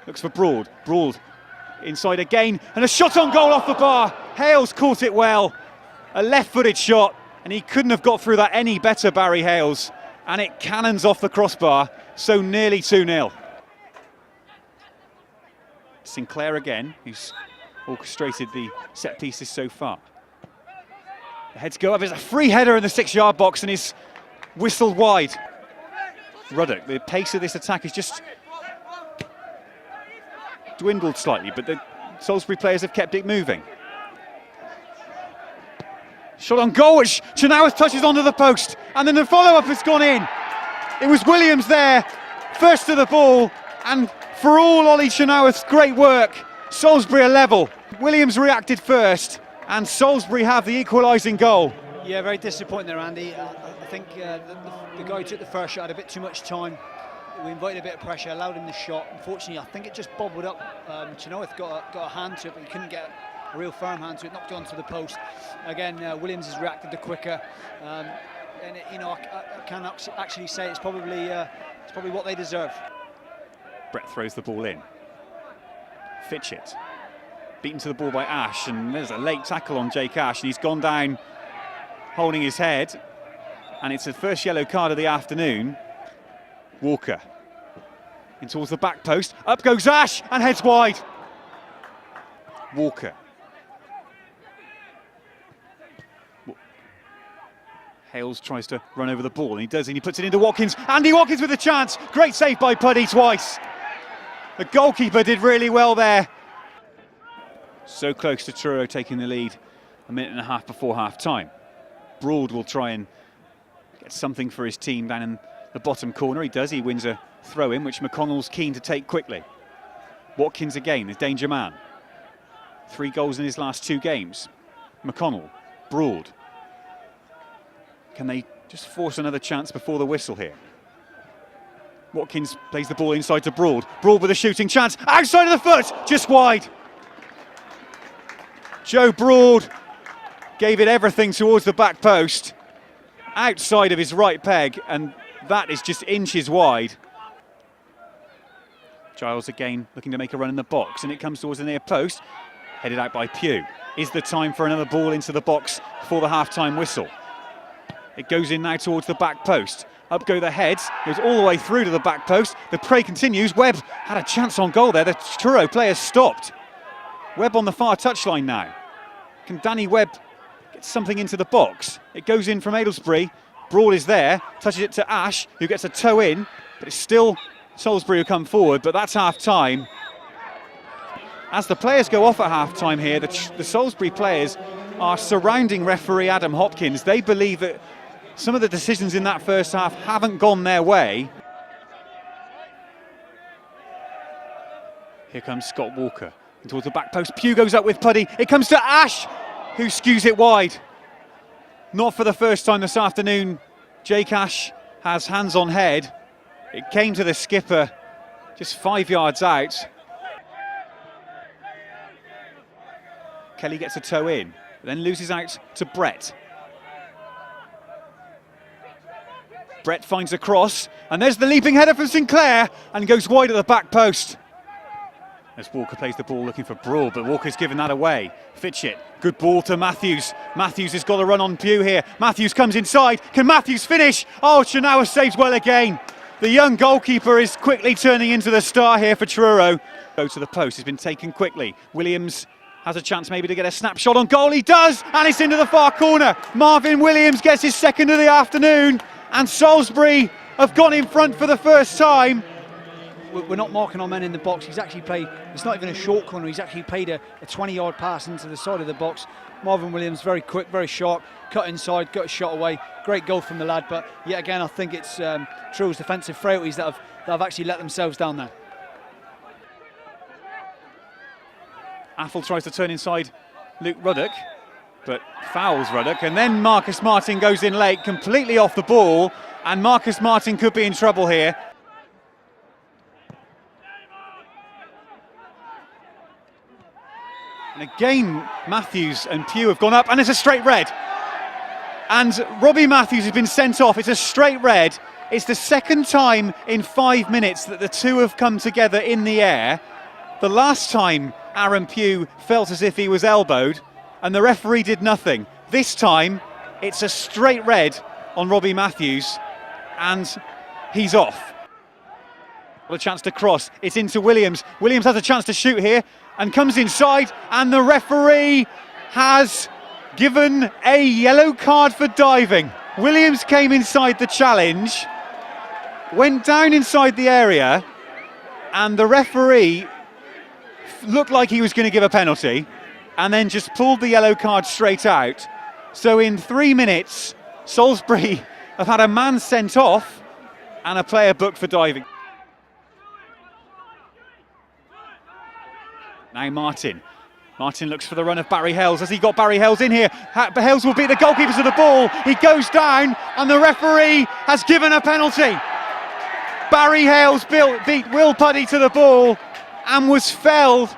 Looks for Broad. Broad inside again, and a shot on goal off the bar. Hales caught it well. A left-footed shot, and he couldn't have got through that any better, Barry Hales. And it cannons off the crossbar, so nearly 2-0. Sinclair again, who's orchestrated the set pieces so far. The heads go up, there's a free header in the 6-yard box, and he's whistled wide. Ruddock, the pace of this attack is just dwindled slightly, but the Salisbury players have kept it moving. Shot on goal, which Chenoweth touches onto the post, and then the follow-up has gone in. It was Williams there, first to the ball, and for all Ollie Chenoweth's great work, Salisbury are level. Williams reacted first, and Salisbury have the equalising goal. Yeah, very disappointing there, Andy. I think the guy who took the first shot had a bit too much time. We invited a bit of pressure, allowed him the shot. Unfortunately, I think it just bobbled up. Chenoweth got a hand to it, but he couldn't get a real firm hand to it, knocked it onto the post. Again, Williams has reacted the quicker. And I can actually say it's probably what they deserve. Brett throws the ball in. Fitchett, beaten to the ball by Ash, and there's a late tackle on Jake Ash, and he's gone down holding his head, and it's the first yellow card of the afternoon. Walker in towards the back post, up goes Ash and heads wide. Walker. Hales tries to run over the ball, and he does, and he puts it into Watkins. Andy Watkins with a chance. Great save by Puddy twice. The goalkeeper did really well there. So close to Truro taking the lead a minute and a half before half-time. Broad will try and get something for his team down in the bottom corner. He does, he wins a throw-in, which McConnell's keen to take quickly. Watkins again, the danger man. 3 goals in his last 2 games. McConnell, Broad. Can they just force another chance before the whistle here? Watkins plays the ball inside to Broad. Broad with a shooting chance, outside of the foot, just wide. Joe Broad gave it everything towards the back post, outside of his right peg, and that is just inches wide. Giles again looking to make a run in the box, and it comes towards the near post, headed out by Pugh. Is the time for another ball into the box for the half-time whistle? It goes in now towards the back post. Up go the heads, goes all the way through to the back post. The prey continues. Webb had a chance on goal there. The Truro players stopped. Webb on the far touchline now. Can Danny Webb get something into the box? It goes in from Aylesbury. Broad is there, touches it to Ash, who gets a toe in, but it's still Salisbury who come forward, but that's half-time. As the players go off at half-time here, the Salisbury players are surrounding referee Adam Hopkins. They believe that some of the decisions in that first half haven't gone their way. Here comes Scott Walker towards the back post. Pugh goes up with Puddy. It comes to Ash, who skews it wide. Not for the first time this afternoon. Jake Ash has hands on head. It came to the skipper just 5 yards out. Kelly gets a toe in, then loses out to Brett. Brett finds a cross, and there's the leaping header from Sinclair, and goes wide at the back post. As Walker plays the ball looking for Broad, but Walker's given that away. Fitchett, good ball to Matthews. Matthews has got a run on Pugh here. Matthews comes inside. Can Matthews finish? Oh, Chenower saves well again. The young goalkeeper is quickly turning into the star here for Truro. Go to the post, has been taken quickly. Williams has a chance maybe to get a snapshot on goal. He does, and it's into the far corner. Marvin Williams gets his second of the afternoon, and Salisbury have gone in front for the first time. We're not marking our men in the box. He's actually played, it's not even a short corner, he's actually played a 20-yard pass into the side of the box. Marvin Williams, very quick, very sharp, cut inside, got a shot away. Great goal from the lad, but yet again, I think it's Truro's defensive frailties that have actually let themselves down there. Affle tries to turn inside Luke Ruddock, but fouls Ruddock, and then Marcus Martin goes in late, completely off the ball, and Marcus Martin could be in trouble here. And again, Matthews and Pugh have gone up, and it's a straight red. And Robbie Matthews has been sent off. It's a straight red. It's the second time in 5 minutes that the two have come together in the air. The last time Aaron Pugh felt as if he was elbowed, and the referee did nothing. This time, it's a straight red on Robbie Matthews, and he's off. What a chance to cross. It's into Williams. Williams has a chance to shoot here and comes inside, and the referee has given a yellow card for diving. Williams came inside the challenge, went down inside the area, and the referee looked like he was going to give a penalty, and then just pulled the yellow card straight out. So in 3 minutes, Salisbury have had a man sent off and a player booked for diving. Now Martin Martin looks for the run of Barry Hales. Has he got Barry Hales in here? Hales will beat the goalkeeper to the ball. He goes down and the referee has given a penalty. Barry Hales beat Will Puddy to the ball and was felled.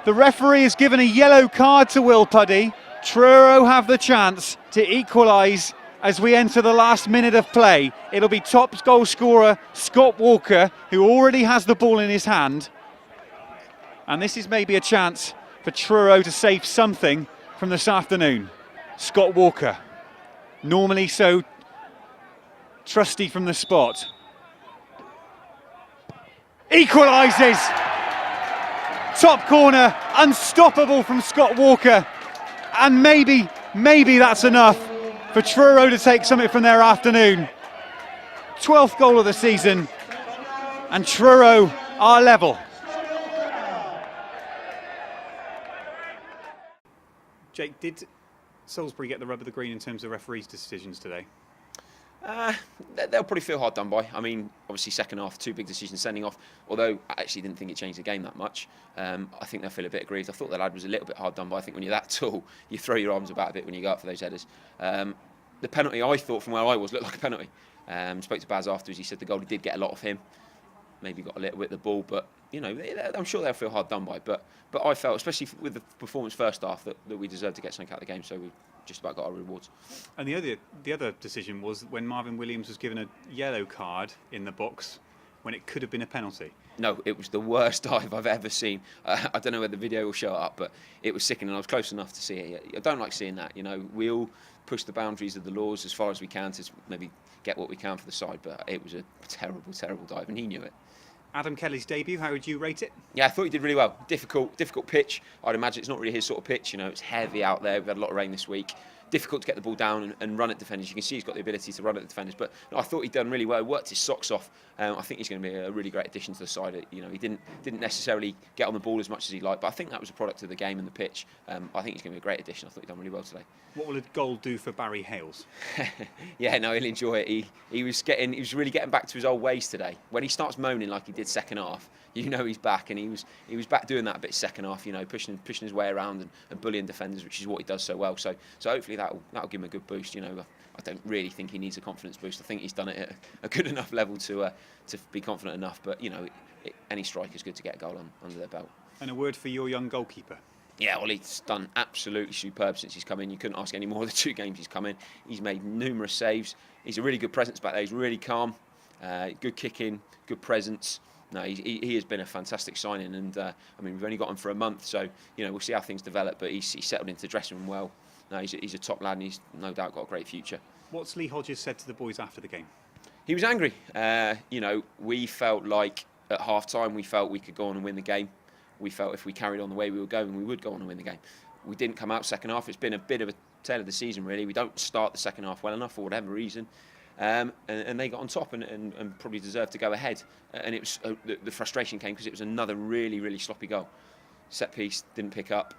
The referee has given a yellow card to Will Puddy. Truro have the chance to equalise as we enter the last minute of play. It'll be top goal scorer Scott Walker, who already has the ball in his hand. And this is maybe a chance for Truro to save something from this afternoon. Scott Walker, normally so trusty from the spot, equalises. Top corner, unstoppable from Scott Walker. And maybe that's enough for Truro to take something from their afternoon. 12th goal of the season, and Truro are level. Jake, did Salisbury get the rub of the green in terms of referees' decisions today? They'll probably feel hard done by. I mean, obviously second half, 2 big decisions sending off, although I actually didn't think it changed the game that much. I think they'll feel a bit aggrieved. I thought the lad was a little bit hard done by. I think when you're that tall, you throw your arms about a bit when you go up for those headers. The penalty, I thought from where I was, looked like a penalty. Spoke to Baz afterwards, he said the goalie did get a lot of him. Maybe got a little bit of the ball, but you know, I'm sure they'll feel hard done by. But I felt, especially with the performance first half, that we deserved to get something out of the game, so we just about got our rewards. And the other decision was when Marvin Williams was given a yellow card in the box when it could have been a penalty. No, it was the worst dive I've ever seen. I don't know whether the video will show up, but it was sickening. I was close enough to see it. I don't like seeing that. You know, we all push the boundaries of the laws as far as we can to maybe get what we can for the side, but it was a terrible, terrible dive, and he knew it. Adam Kelly's debut, how would you rate it? Yeah, I thought he did really well. Difficult pitch. I'd imagine it's not really his sort of pitch. You know, it's heavy out there. We've had a lot of rain this week. Difficult to get the ball down and run at defenders. You can see he's got the ability to run at the defenders. But no, I thought he'd done really well. He worked his socks off. I think he's going to be a really great addition to the side. You know, he didn't necessarily get on the ball as much as he liked, but I think that was a product of the game and the pitch. I think he's going to be a great addition. I thought he'd done really well today. What will a goal do for Barry Hales? Yeah, no, he'll enjoy it. He was really getting back to his old ways today. When he starts moaning like he did second half, you know he's back, and he was back doing that a bit second half. You know, pushing his way around and bullying defenders, which is what he does so well. So hopefully that'll give him a good boost. You know, I don't really think he needs a confidence boost. I think he's done it at a good enough level to be confident enough. But you know, any striker's good to get a goal under their belt. And a word for your young goalkeeper. Yeah, well, he's done absolutely superb since he's come in. You couldn't ask any more of the 2 games he's come in. He's made numerous saves. He's a really good presence back there. He's really calm, good kicking, good presence. No, he has been a fantastic signing, and I mean, we've only got him for a month, so you know, we'll see how things develop. But he's settled into the dressing room well. No, he's a top lad, and he's no doubt got a great future. What's Lee Hodges said to the boys after the game? He was angry. You know, we felt like at half-time we felt we could go on and win the game. We felt if we carried on the way we were going, we would go on and win the game. We didn't come out second half. It's been a bit of a tale of the season, really. We don't start the second half well enough for whatever reason. And they got on top and probably deserved to go ahead. And it was the frustration came because it was another really, really sloppy goal. Set piece didn't pick up.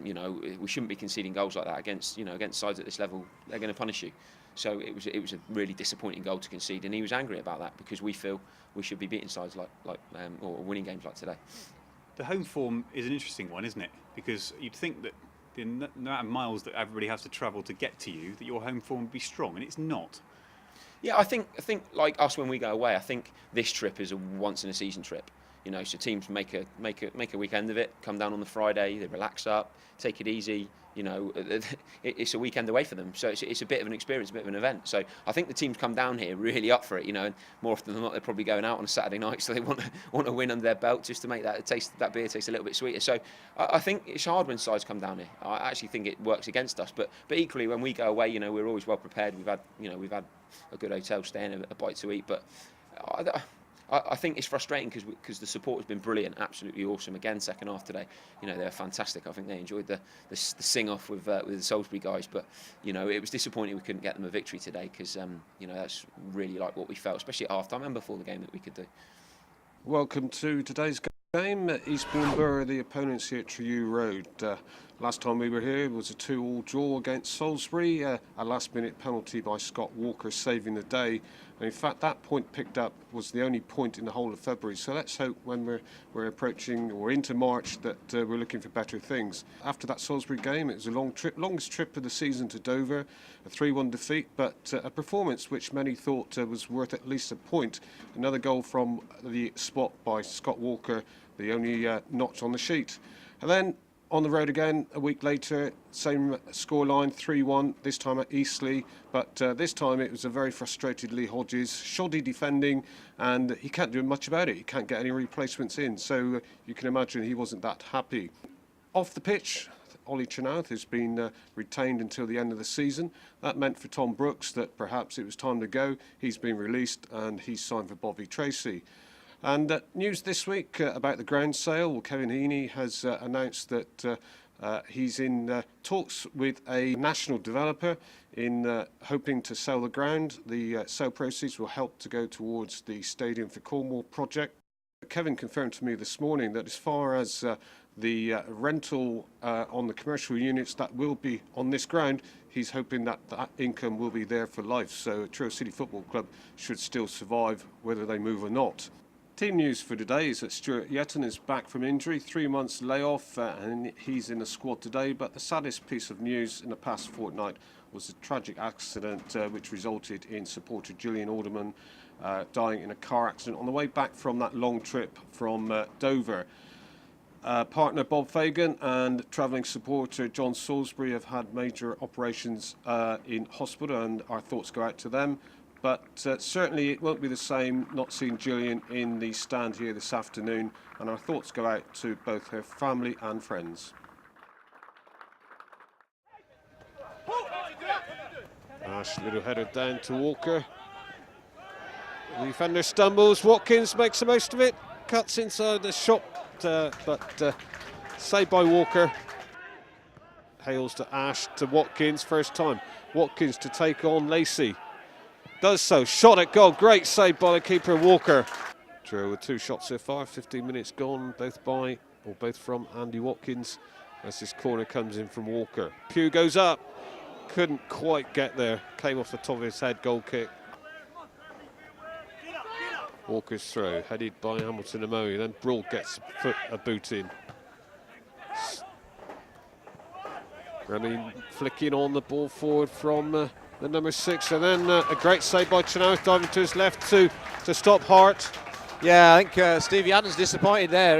You know, we shouldn't be conceding goals like that against sides at this level. They're going to punish you. So it was a really disappointing goal to concede, and he was angry about that because we feel we should be beating sides or winning games like today. The home form is an interesting one, isn't it? Because you'd think that the amount of miles that everybody has to travel to get to you, that your home form would be strong, and it's not. Yeah, I think like us when we go away, I think this trip is a once in a season trip. You know, so teams make a weekend of it, come down on the Friday, they relax up, take it easy. You know, it's a weekend away for them, so it's a bit of an experience, a bit of an event. So I think the teams come down here really up for it. You know, and more often than not, they're probably going out on a Saturday night, so they want to win under their belt just to make that beer taste a little bit sweeter. So I think it's hard when sides come down here. I actually think it works against us, but equally when we go away, you know, we're always well prepared. We've had a good hotel stay and a bite to eat, but I think it's frustrating because the support has been brilliant, absolutely awesome. Again, second half today, you know, they're fantastic. I think they enjoyed the sing-off with the Salisbury guys, but you know, it was disappointing we couldn't get them a victory today because you know, that's really like what we felt, especially at half-time and before the game, that we could do. Welcome to today's game. Eastbourne Borough, the opponents here at Truro Road. Last time we were here it was a 2-2 draw against Salisbury, a last-minute penalty by Scott Walker saving the day. And in fact, that point picked up was the only point in the whole of February. So let's hope when we're approaching or into March that we're looking for better things. After that Salisbury game, it was a long trip, longest trip of the season to Dover, a 3-1 defeat, but a performance which many thought was worth at least a point. Another goal from the spot by Scott Walker, the only notch on the sheet. And then on the road again a week later, same scoreline, 3-1, this time at Eastleigh, but this time it was a very frustrated Lee Hodges, shoddy defending, and he can't do much about it. He can't get any replacements in, so you can imagine he wasn't that happy. Off the pitch, Ollie Chenoweth has been retained until the end of the season. That meant for Tom Brooks that perhaps it was time to go. He's been released and he's signed for Bobby Tracy. And news this week about the ground sale. Well, Kevin Heaney has announced that he's in talks with a national developer in hoping to sell the ground. The sale proceeds will help to go towards the Stadium for Cornwall project. Kevin confirmed to me this morning that as far as the rental on the commercial units that will be on this ground, he's hoping that that income will be there for life. So Truro City Football Club should still survive whether they move or not. Team news for today is that Stuart Yetton is back from injury, 3 months layoff, and he's in the squad today. But the saddest piece of news in the past fortnight was a tragic accident which resulted in supporter Gillian Alderman dying in a car accident on the way back from that long trip from Dover. Partner Bob Fagan and travelling supporter John Salisbury have had major operations in hospital, and our thoughts go out to them. But certainly it won't be the same not seeing Gillian in the stand here this afternoon, and our thoughts go out to both her family and friends. Ash, little header down to Walker. The defender stumbles, Watkins makes the most of it, cuts inside the shot, but saved by Walker. Hales to Ash to Watkins, first time. Watkins to take on Lacey. Does so, shot at goal, great save by the keeper Walker. Truro with 2 shots so far, 15 minutes gone, both from Andy Watkins as this corner comes in from Walker. Pugh goes up, couldn't quite get there, came off the top of his head, goal kick. Walker's throw, headed by Hamilton Amoy, then Brawl gets a boot in. Remy flicking on the ball forward from the number 6, and then a great save by Chenoweth, diving to his left to stop Hart. Yeah, I think Stevie Adams disappointed there.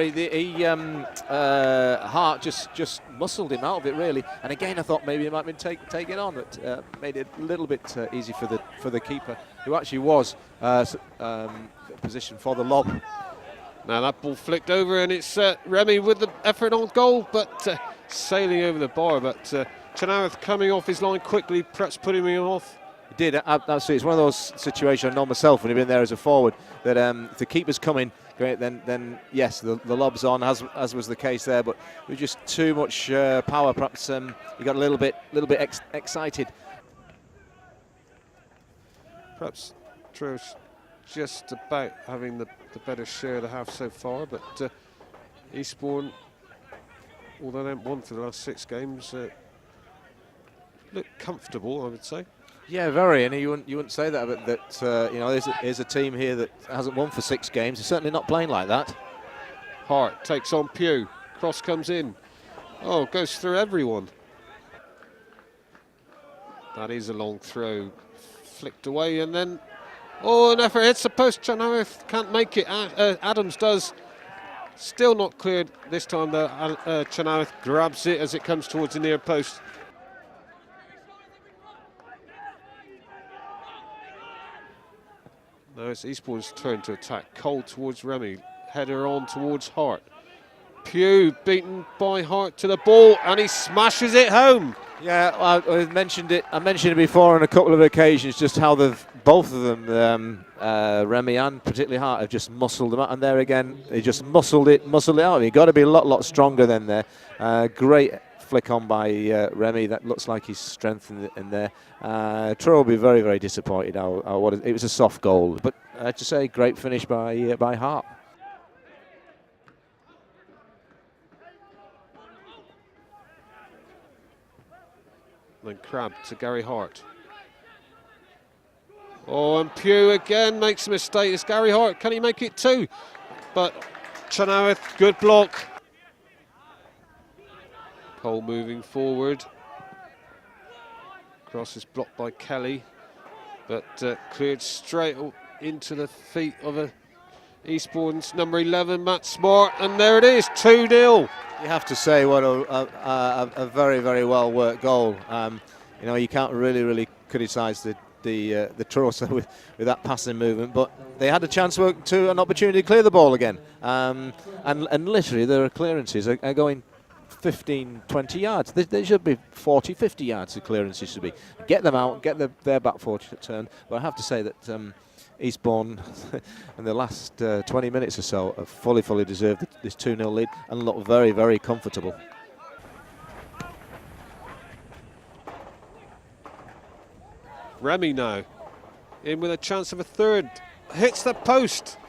Hart just muscled him out of it really, and again I thought maybe he might have been taken on. It made it a little bit easy for the keeper, who actually was positioned for the lob. Now that ball flicked over, and it's Remy with the effort on goal, but sailing over the bar. But Chenoweth coming off his line quickly, perhaps putting me off. He did, absolutely. It's one of those situations I know myself when I've been there as a forward, that if the keeper's coming, great, then yes, the lob's on, as was the case there, but it was just too much power. Perhaps he got a little bit excited. Perhaps Truro's just about having the better share of the half so far, but Eastbourne, although they haven't won for the last 6 games, look comfortable, I would say. Yeah, very, and you wouldn't say that, but that you know, there's a team here that hasn't won for 6 games. They're certainly not playing like that. Hart takes on Pugh, cross comes in. Oh, goes through everyone. That is a long throw, flicked away, and then an effort hits the post. Chenoweth can't make it. Adams does. Still not cleared this time though. Chenoweth grabs it as it comes towards the near post. Now it's Eastbourne's turn to attack. Cole towards Remy. Header on towards Hart. Pugh beaten by Hart to the ball, and he smashes it home. Yeah, I mentioned it before on a couple of occasions, just how both of them, Remy and particularly Hart, have just muscled them out. And there again, they just muscled it out. You've got to be a lot stronger than there. Great flick on by Remy. That looks like his strength in there. Truro will be very, very disappointed. It was a soft goal, but I have to say, great finish by Hart. And then Crabb to Gary Hart. Oh, and Pugh again makes a mistake. It's Gary Hart. Can he make it too? But Chanowith, good block. Cole moving forward. Cross is blocked by Kelly, but cleared straight into the feet of a Eastbourne's number 11, Matt Smart, and there it is, 2-0. You have to say what a very, very well worked goal. You know, you can't really criticise the Truro with that passing movement, but they had a chance to an opportunity to clear the ball again, and literally their clearances are going 15, 20 yards. They should be 40, 50 yards the clearances should be. Get them out, get their back foot turned. But I have to say that Eastbourne in the last 20 minutes or so have fully deserved this 2-0 lead and look very, very comfortable. Remy now in with a chance of a third. Hits the post.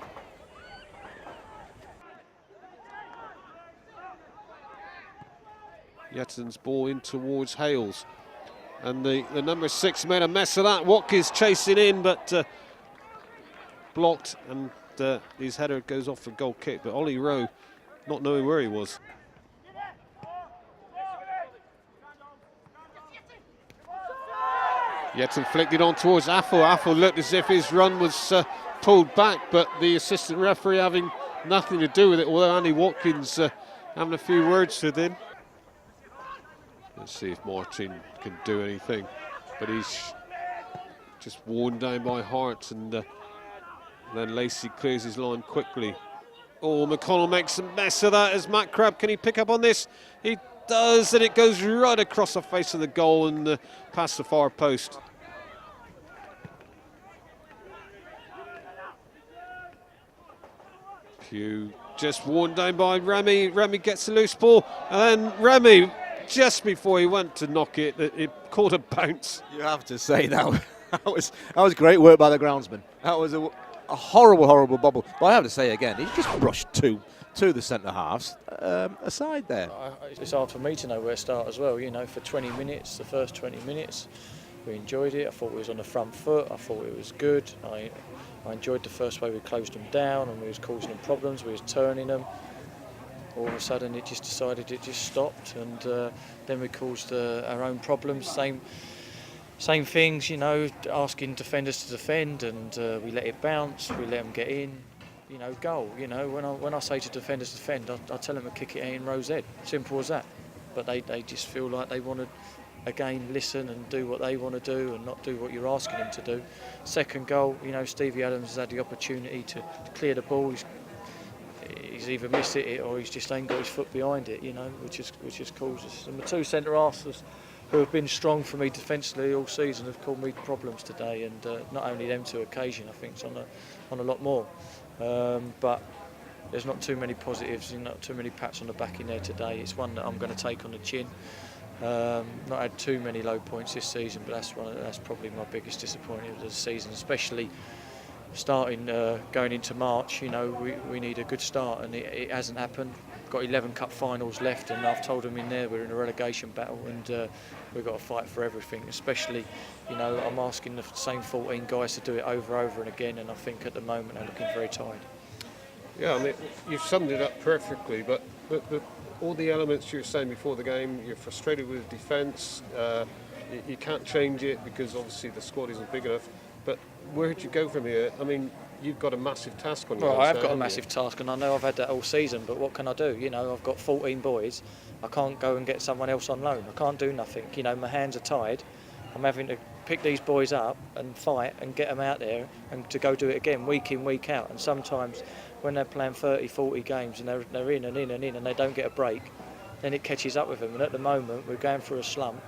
Yetton's ball in towards Hales. And the number 6 made a mess of that. Watkins chasing in, but blocked, and his header goes off for goal kick. But Ollie Rowe not knowing where he was. Yetton flicked it on towards Affle. Affle looked as if his run was pulled back, but the assistant referee having nothing to do with it, although Andy Watkins having a few words with him. Let's see if Martin can do anything, but he's just worn down by Hart, and then Lacey clears his line quickly. Oh, McConnell makes a mess of that as Matt Crabb. Can he pick up on this? He does, and it goes right across the face of the goal and past the far post. Pugh just worn down by Remy. Remy gets a loose ball, and then Remy, just before he went to knock it, it caught a bounce. You have to say that was great work by the groundsman. That was a horrible bobble. But I have to say again, he just brushed to the centre halves aside there. It's hard for me to know where to start as well. You know, for 20 minutes, the first 20 minutes, we enjoyed it. I thought we was on the front foot. I thought it was good. I enjoyed the first way we closed them down and we was causing them problems. We was turning them. All of a sudden, it just decided it just stopped, and then we caused our own problems. Same things, you know, asking defenders to defend, and we let it bounce. We let them get in. You know, goal. You know, when I say to defenders defend, I tell them to kick it in Rose Ed. Simple as that. But they just feel like they want to, again, listen and do what they want to do and not do what you're asking them to do. Second goal, you know, Stevie Adams has had the opportunity to clear the ball. He's either missed it or he's just ain't got his foot behind it, you know, which has caused us. And the two centre halves who have been strong for me defensively all season have caused me problems today, and not only them two occasions, I think it's on a lot more. But there's not too many positives, not too many pats on the back in there today. It's one that I'm going to take on the chin. Not had too many low points this season, but that's probably my biggest disappointment of the season, especially starting going into March. You know, we need a good start, and it hasn't happened. Got 11 cup finals left, and I've told them in there we're in a relegation battle, and we've got to fight for everything. Especially, you know, I'm asking the same 14 guys to do it over and again, and I think at the moment they're looking very tired. Yeah, I mean, you've summed it up perfectly, but all the elements you were saying before the game, you're frustrated with defence, you can't change it because obviously the squad isn't big enough, but where'd you go from here? I mean, you've got a massive task on your hands. Well, I have got a massive task, and I know I've had that all season, but what can I do? You know, I've got 14 boys. I can't go and get someone else on loan. I can't do nothing. You know, my hands are tied. I'm having to pick these boys up and fight and get them out there and to go do it again week in, week out. And sometimes when they're playing 30, 40 games and they're in and they don't get a break, then it catches up with them. And at the moment, we're going through a slump.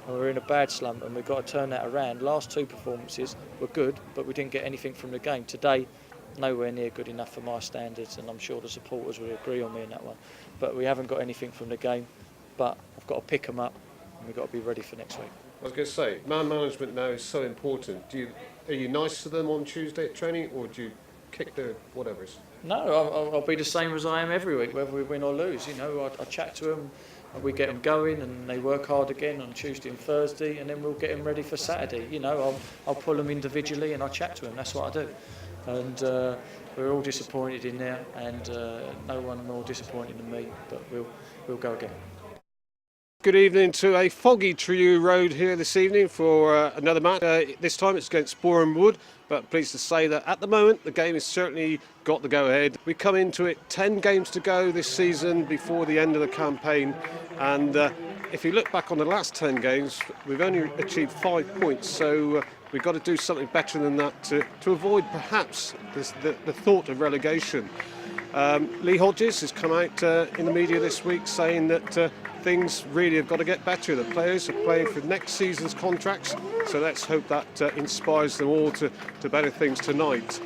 And we're in a bad slump, and we've got to turn that around. Last two performances were good, but we didn't get anything from the game. Today, nowhere near good enough for my standards, and I'm sure the supporters will agree on me in that one. But we haven't got anything from the game, but I've got to pick them up, and we've got to be ready for next week. I was going to say, man management now is so important. Are you nice to them on Tuesday at training, or do you kick their whatevers? No, I'll be the same as I am every week, whether we win or lose. You know, I chat to them. we get them going and they work hard again on Tuesday and Thursday, and then we'll get them ready for Saturday. You know, I'll pull them individually and I'll chat to them. That's what I do. And we're all disappointed in there, and no one more disappointed than me. But we'll go again. Good evening to a foggy Truro Road here this evening for another match. This time it's against Boreham Wood, but pleased to say that at the moment the game has certainly got the go-ahead. We come into it 10 games to go this season before the end of the campaign, and if you look back on the last 10 games, we've only achieved 5 points, so we've got to do something better than that to avoid perhaps the thought of relegation. Lee Hodges has come out in the media this week saying that things really have got to get better. The players are playing for next season's contracts, so let's hope that inspires them all to better things tonight.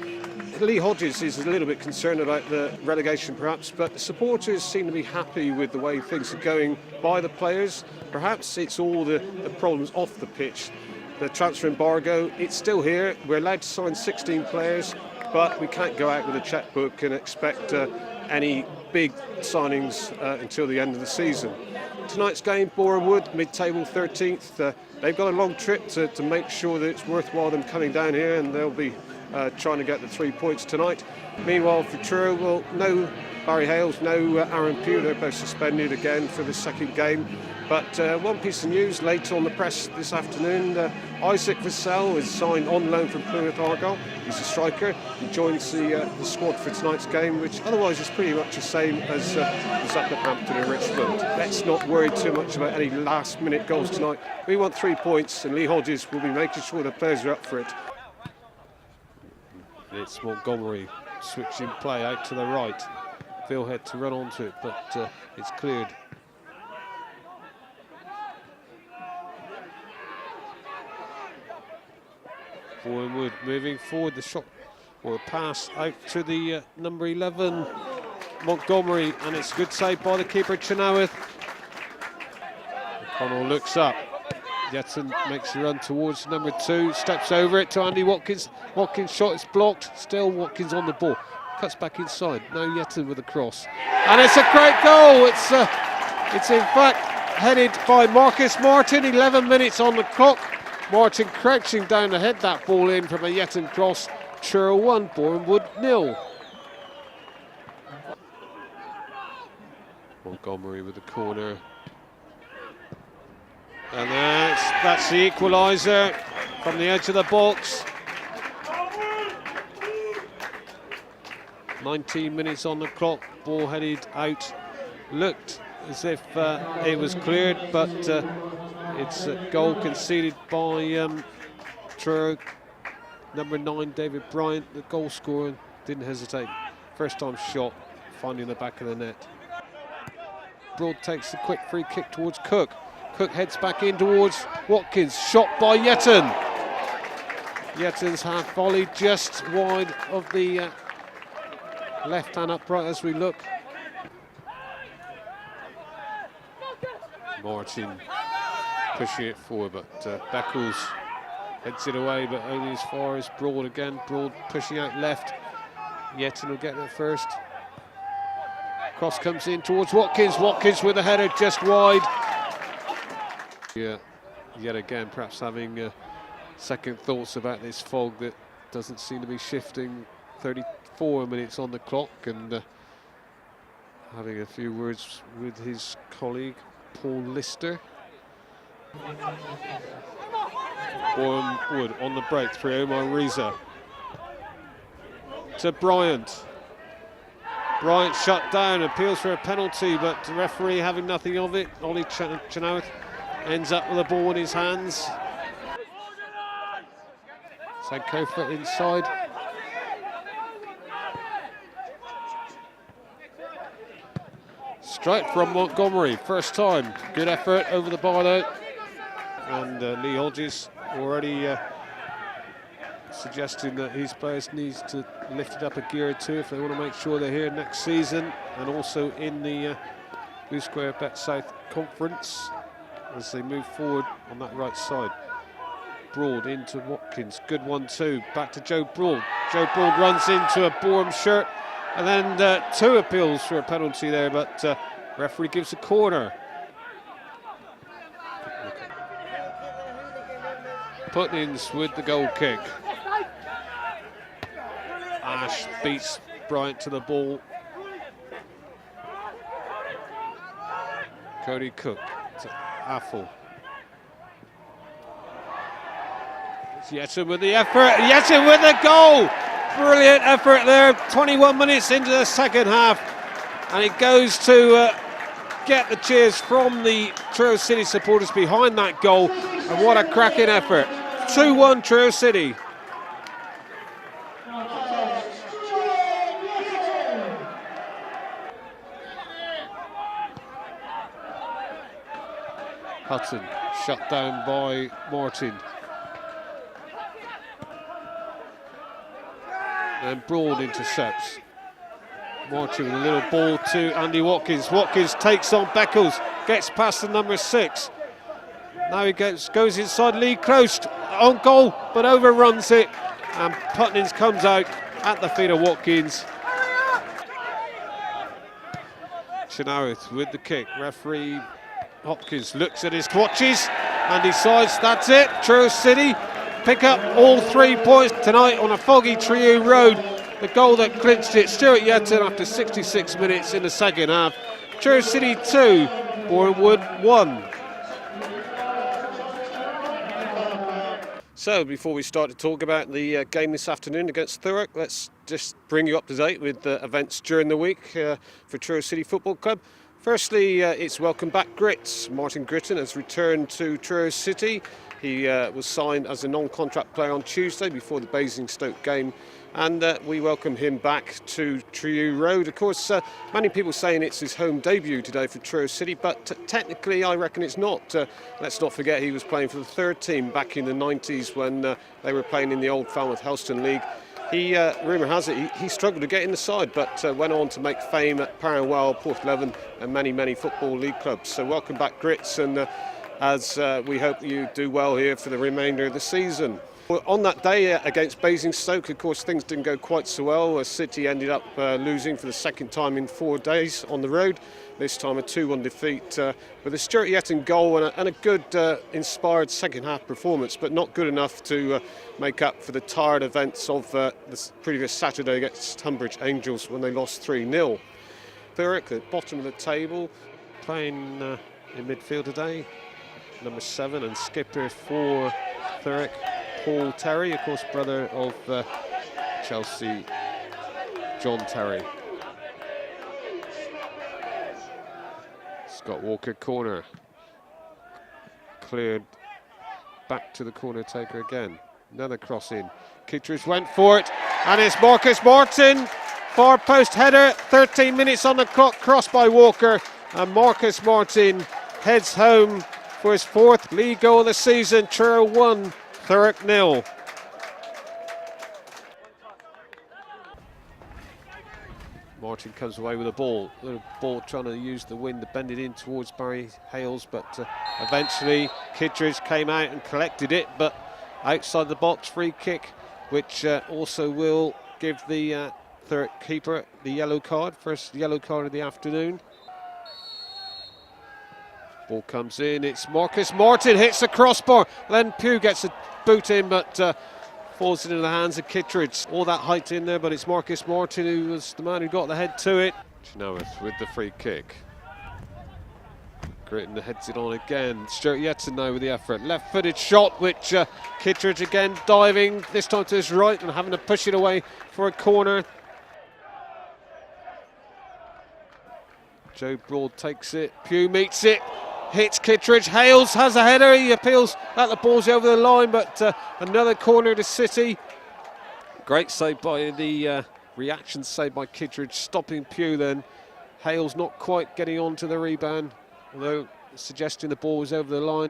Lee Hodges is a little bit concerned about the relegation perhaps, but the supporters seem to be happy with the way things are going by the players. Perhaps it's all the problems off the pitch. The transfer embargo, it's still here. We're allowed to sign 16 players, but we can't go out with a checkbook and expect any big signings until the end of the season. Tonight's game, Boreham Wood, mid-table 13th. They've got a long trip to make sure that it's worthwhile them coming down here, and they'll be trying to get the 3 points tonight. Meanwhile, for Truro, well, no Barry Hales, no Aaron Pugh, they're both suspended again for the second game. But one piece of news later on the press this afternoon, Isaac Vassell is signed on loan from Plymouth Argyle. He's a striker. He joins the squad for tonight's game, which otherwise is pretty much the same as up at Hampton and Richmond. Let's not worry too much about any last-minute goals tonight. We want 3 points, and Lee Hodges will be making sure the players are up for it. It's Montgomery switching play out to the right. Phil had to run onto it, but it's cleared. Boreham Wood moving forward, the shot or the pass out to the number 11 Montgomery, and it's a good save by the keeper Chenoweth. O'Connell looks up. Yeton makes a run towards number 2, steps over it to Andy Watkins. Watkins' shot is blocked, still Watkins on the ball. Cuts back inside, now Yeton with a cross. And it's a great goal! It's in fact headed by Marcus Martin, 11 minutes on the clock. Martin crouching down to head that ball in from a Yeton cross. Truro 1, Boreham Wood 0. Montgomery with the corner. And that's the equaliser from the edge of the box. 19 minutes on the clock, ball headed out. Looked as if it was cleared, but it's a goal conceded by Truro. Number 9, David Bryant, the goal scorer, didn't hesitate. First time shot, finding the back of the net. Broad takes the quick free kick towards Cook. Cook heads back in towards Watkins, shot by Yeton. Yeton's half volley just wide of the left-hand upright as we look. Martin pushing it forward, but Beckles heads it away, but only as far as Broad again. Broad pushing out left. Yeton will get there first. Cross comes in towards Watkins. Watkins with a header just wide. Yeah, yet again, perhaps having second thoughts about this fog that doesn't seem to be shifting. 34 minutes on the clock, and having a few words with his colleague Paul Lister. Boreham Wood on the break through Omar Reza to Bryant. Bryant shut down, appeals for a penalty, but the referee having nothing of it. Ollie Chenoweth ends up with the ball in his hands. Sankofa inside. Strike from Montgomery, first time. Good effort over the bar though. And Lee Hodges already suggesting that his players need to lift it up a gear or two if they want to make sure they're here next season, and also in the Blue Square Bet South Conference as they move forward on that right side. Broad into Watkins, good 1-2, back to Joe Broad. Joe Broad runs into a Boreham shirt, and then 2 appeals for a penalty there, but referee gives a corner. Putnings with the goal kick. Ash beats Bryant to the ball. Cody Cook to Affle. Yetten with the effort. Yetten with the goal. Brilliant effort there. 21 minutes into the second half, and it goes to get the cheers from the Truro City supporters behind that goal. And what a cracking effort. 2-1 Truro City. Hudson shut down by Martin. And Broad intercepts. Martin with a little ball to Andy Watkins. Watkins takes on Beckles, gets past the number 6. Now he goes inside Lee Close, on goal, but overruns it. And Putnings comes out at the feet of Watkins. Chenoweth with the kick. Referee Hopkins looks at his watches and decides that's it. Truro City pick up all 3 points tonight on a foggy Truro Road. The goal that clinched it, Stuart Yetten after 66 minutes in the second half. Truro City 2, Bournemouth 1. So before we start to talk about the game this afternoon against Thurrock, let's just bring you up to date with events during the week for Truro City Football Club. Firstly, it's welcome back Grits. Martin Gritton has returned to Truro City. He was signed as a non-contract player on Tuesday before the Basingstoke game, and we welcome him back to Truro Road. Of course, many people saying it's his home debut today for Truro City, but technically I reckon it's not. Let's not forget he was playing for the third team back in the 90s when they were playing in the old Falmouth Helston League. He, rumour has it, he struggled to get in the side, but went on to make fame at Parrawell, Portleven and many Football League clubs. So welcome back Grits, and as we hope you do well here for the remainder of the season. Well, on that day against Basingstoke, of course, things didn't go quite so well. City ended up losing for the second time in 4 days on the road. This time a 2-1 defeat with a Stuart Yetten goal and a good inspired second half performance, but not good enough to make up for the tired events of the previous Saturday against Tunbridge Angels when they lost 3-0. Thurrock at bottom of the table, playing in midfield today, number 7 and skipper for Thurrock, Paul Terry, of course brother of Chelsea John Terry. Scott Walker corner, cleared back to the corner taker again. Another cross in. Kittredge went for it, and it's Marcus Martin, far post header. 13 minutes on the clock, cross by Walker, and Marcus Martin heads home for his 4th league goal of the season. Truro 1, Thurrock 0. Martin comes away with a ball. Little ball trying to use the wind to bend it in towards Barry Hales, but eventually Kittredge came out and collected it, but outside the box, free kick, which also will give the Thurrock keeper the yellow card, first yellow card of the afternoon. Ball comes in, it's Marcus Martin, hits the crossbar. Len Pugh gets a boot in, but falls into the hands of Kittredge. All that height in there, but it's Marcus Martin who was the man who got the head to it. Chenoweth with the free kick. Gritton heads it on again. Stuart Yetten now with the effort. Left-footed shot, which Kittredge again diving, this time to his right and having to push it away for a corner. Joe Broad takes it, Pugh meets it, hits Kittredge. Hales has a header, he appeals that the ball's over the line, but another corner to City. Great save by the reaction save by Kittredge, stopping Pugh then. Hales not quite getting on to the rebound, although suggesting the ball was over the line.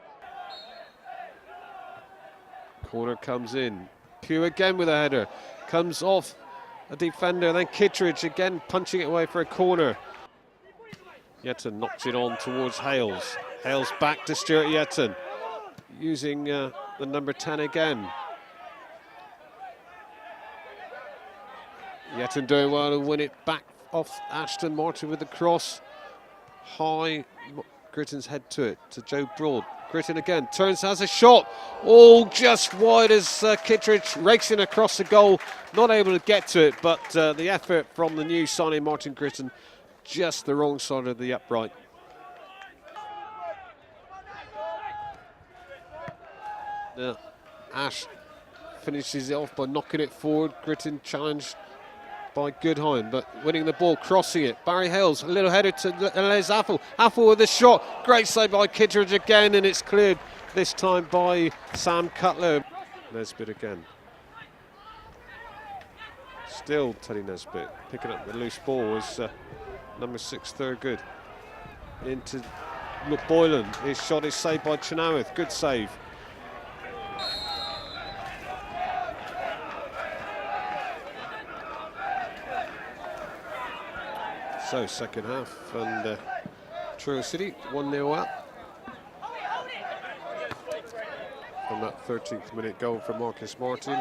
Corner comes in. Pugh again with a header. Comes off a defender, then Kittredge again punching it away for a corner. Yetten knocks it on towards Hales. Hales back to Stuart Yetten, using the number 10 again. Yetten doing well to win it back off Ashton. Martin with the cross. High, Gritton's head to it, to Joe Broad. Gritton again, turns, has a shot. Oh, just wide as Kittredge racing across the goal. Not able to get to it, but the effort from the new signing, Martin Gritton, just the wrong side of the upright. Ash finishes it off by knocking it forward. Gritton challenged by Goodhine, but winning the ball, crossing it. Barry Hales, a little header to Les Affle. Affle with a shot. Great save by Kittredge again, and it's cleared this time by Sam Cutler. Nesbitt again. Still Teddy Nesbitt picking up the loose ball as number 6, Thurgood. Into Boylan. His shot is saved by Chenoweth. Good save. So second half, and Truro City 1-0 up. From that 13th minute goal from Marcus Martin.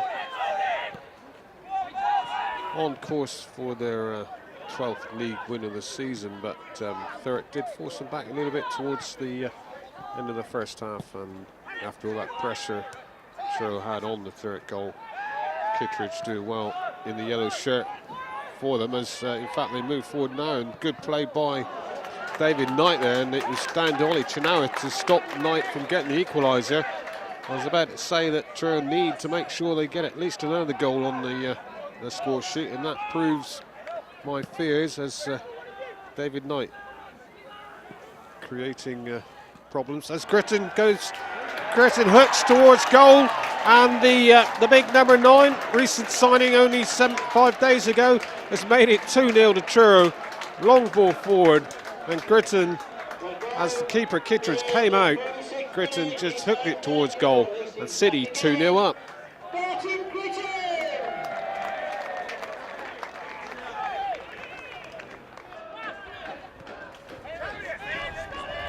On course for their 12th league win of the season, but Thurrock did force them back a little bit towards the end of the first half, and after all that pressure Truro had on the Thurrock goal, Kittredge doing well in the yellow shirt for them, as in fact they move forward now, and good play by David Knight there, and it was down to Ollie Chenoweth to stop Knight from getting the equaliser. I was about to say that Truro need to make sure they get at least another goal on the score sheet, and that proves my fears, as David Knight creating problems as Gritton hooks towards goal, and the big number 9, recent signing only 5 days ago, has made it 2-0 to Truro. Long ball forward, and Gritton, as the keeper Kittredge came out, Gritton just hooked it towards goal, and City 2-0 up.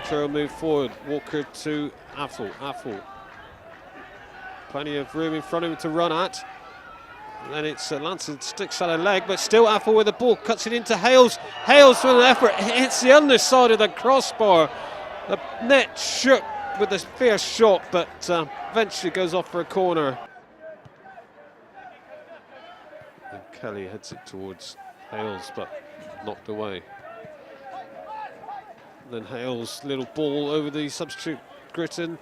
Truro move forward, Walker to Affle. Plenty of room in front of him to run at. And then it's Lanson sticks out a leg, but still Affle with the ball, cuts it into Hales. Hales with an effort, hits the underside of the crossbar. The net shook with a fierce shot, but eventually goes off for a corner. And Kelly heads it towards Hales, but knocked away. Then Hales, little ball over the substitute Gritton.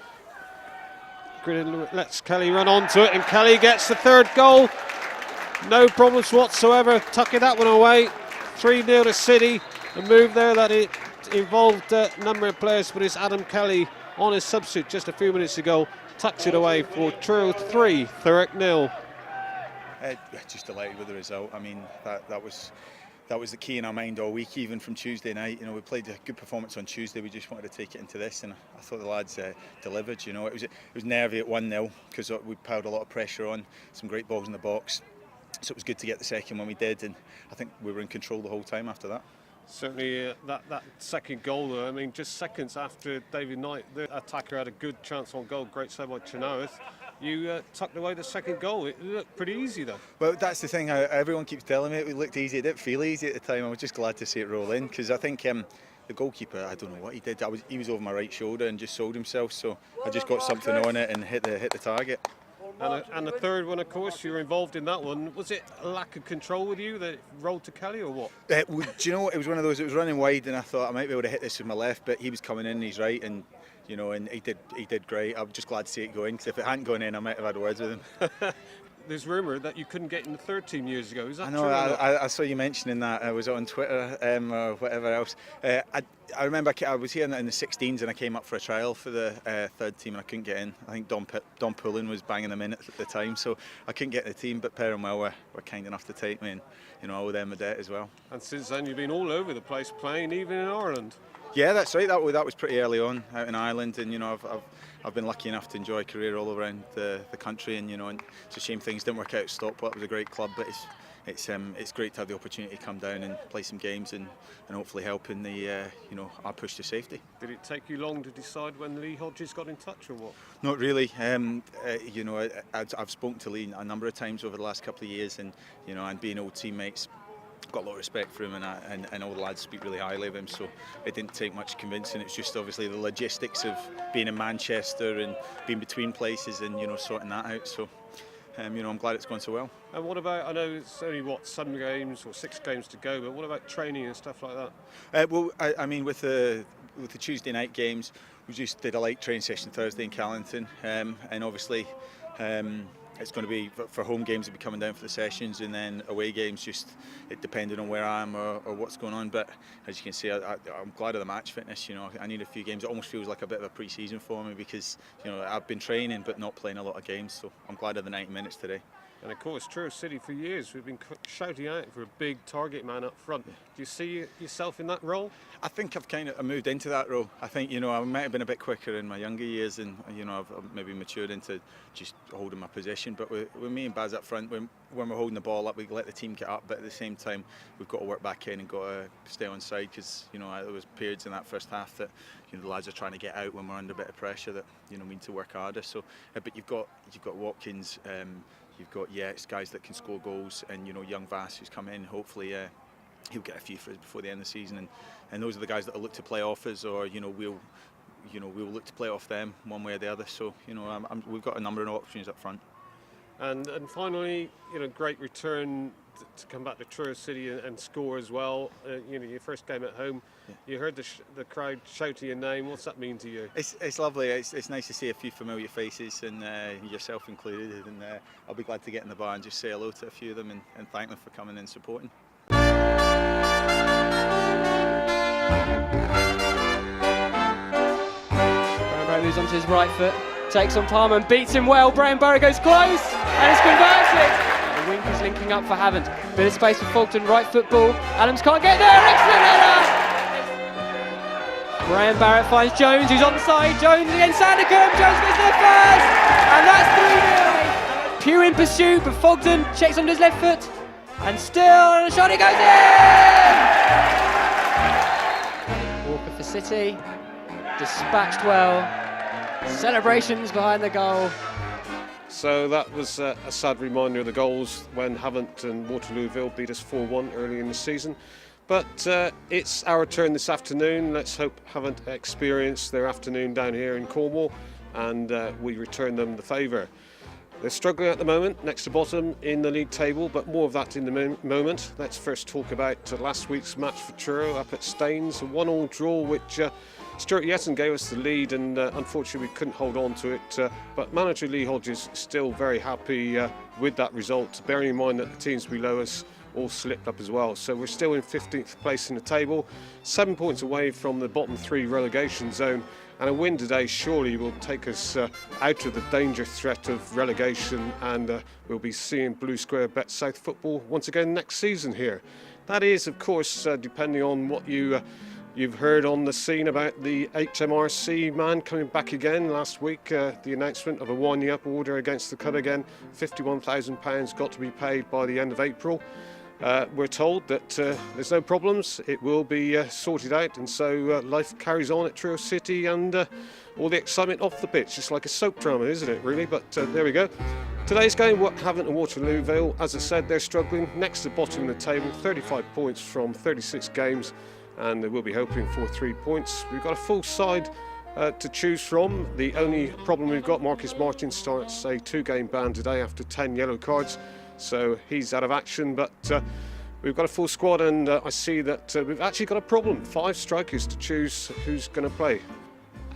Gritton lets Kelly run onto it, and Kelly gets the third goal. No problems whatsoever, tucking that one away. 3-0 to City. A move there that it involved a number of players, but it's Adam Kelly on his substitute just a few minutes ago. Tucks it away for Truro 3, Thurrock 0. Just delighted with the result. I mean, that was the key in our mind all week, even from Tuesday night. You know, we played a good performance on Tuesday. We just wanted to take it into this, and I thought the lads delivered. You know, it was nervy at 1-0 because we piled a lot of pressure on, some great balls in the box. So it was good to get the second when we did, and I think we were in control the whole time after that. Certainly that second goal, though, I mean, just seconds after David Knight, the attacker, had a good chance on goal. Great save by Chenoweth. You tucked away the second goal. It looked pretty easy, though. Well, that's the thing. Everyone keeps telling me it looked easy. It didn't feel easy at the time. I was just glad to see it roll in, because I think the goalkeeper, I don't know what he did. He was over my right shoulder and just sold himself. So I just got something on it and hit the target. And the third one, of course, you were involved in that one. Was it a lack of control with you that it rolled to Kelly, or what? Do you know what? It was one of those. It was running wide, and I thought I might be able to hit this with my left, but he was coming in. He's right, and you know, and he did great. I'm just glad to see it going, because if it hadn't gone in, I might have had words with him. There's rumour that you couldn't get in the third team years ago. Is that true? I saw you mentioning that. I was on Twitter or whatever else. I remember I was here in the 16s, and I came up for a trial for the third team, and I couldn't get in. I think Don Pullen was banging them in at the time, so I couldn't get in the team. But Perrinwell were kind enough to take me, and you know, I owe them a debt as well. And since then, you've been all over the place playing, even in Ireland. Yeah, that's right. That was pretty early on out in Ireland, and you know, I've been lucky enough to enjoy a career all around the country, and you know, and it's a shame things didn't work out at Stockport. It was a great club, but it's great to have the opportunity to come down and play some games and hopefully help in our push to safety. Did it take you long to decide when Lee Hodges got in touch, or what? Not really. You know, I've spoken to Lee a number of times over the last couple of years, and you know, and being old teammates, got a lot of respect for him, and all the lads speak really highly of him, so it didn't take much convincing. It's just obviously the logistics of being in Manchester and being between places and, you know, sorting that out. So you know, I'm glad it's gone so well. And what about, I know it's only, what, 7 games or 6 games to go, but what about training and stuff like that? Well, I mean, with the Tuesday night games, we just did a light training session Thursday in Callington, and obviously it's going to be, for home games, it'll be coming down for the sessions, and then away games, just it depending on where I am or what's going on. But as you can see, I'm glad of the match fitness. You know, I need a few games. It almost feels like a bit of a pre-season for me, because, you know, I've been training but not playing a lot of games, so I'm glad of the 90 minutes today. And of course, Truro City for years, we've been shouting out for a big target man up front. Do you see yourself in that role? I think I've kind of moved into that role. I think, you know, I might have been a bit quicker in my younger years, and, you know, I've maybe matured into just holding my position. But with me and Baz up front, when we're holding the ball up, we let the team get up. But at the same time, we've got to work back in and got to stay on side, because, you know, there was periods in that first half that, you know, the lads are trying to get out when we're under a bit of pressure, that, you know, we need to work harder. So, but you've got Watkins. You've got it's guys that can score goals, and, you know, young Vass who's come in. Hopefully he'll get a few for us before the end of the season, and those are the guys that will look to play off us, or, you know, we'll look to play off them one way or the other. So, you know, we've got a number of options up front. And finally, you know, great return to come back to Truro City and score as well. You know, your first game at home, you heard the crowd shouting your name. What's that mean to you? It's lovely. It's nice to see a few familiar faces, and yourself included. And I'll be glad to get in the bar and just say hello to a few of them and thank them for coming and supporting. Brown moves onto his right foot, takes on Palmer and beats him well. Brown goes close and it's converted. The wing is linking up for Havant. Bit of space for Fulton, right foot ball. Adams can't get there. Excellent header! Brian Barrett finds Jones, who's onside. Jones against Sandercombe. Jones gets there first, and that's 3-0. Pugh in pursuit, but Fogden checks on his left foot, and still a shot, it goes in. Walker for City, dispatched well. Celebrations behind the goal. So that was a sad reminder of the goals when Havant and Waterlooville beat us 4-1 early in the season. But it's our turn this afternoon. Let's hope Havant experience their afternoon down here in Cornwall, and we return them the favour. They're struggling at the moment, next to bottom in the league table, but more of that in the moment. Let's first talk about last week's match for Truro up at Staines, a 1-1 draw which Stuart Yetton gave us the lead, and unfortunately we couldn't hold on to it. But manager Lee Hodges is still very happy with that result, bearing in mind that the teams below us all slipped up as well. So we're still in 15th place in the table, 7 points away from the bottom 3 relegation zone, and a win today surely will take us out of the danger threat of relegation, and we'll be seeing Blue Square Bet South football once again next season here. That is, of course, depending on what you've heard on the scene about the HMRC man coming back again last week. The announcement of a winding up order against the club again, £51,000 got to be paid by the end of April. We're told that there's no problems, it will be sorted out, and so life carries on at Truro City, and all the excitement off the pitch. It's like a soap drama, isn't it, really? But there we go. Today's game, Havant and Waterlooville, as I said, they're struggling, next to the bottom of the table, 35 points from 36 games, and they will be hoping for 3 points. We've got a full side to choose from. The only problem we've got, Marcus Martin starts a 2-game ban today after 10 yellow cards. So he's out of action, but we've got a full squad, and I see that we've actually got a problem. 5 strikers to choose who's going to play.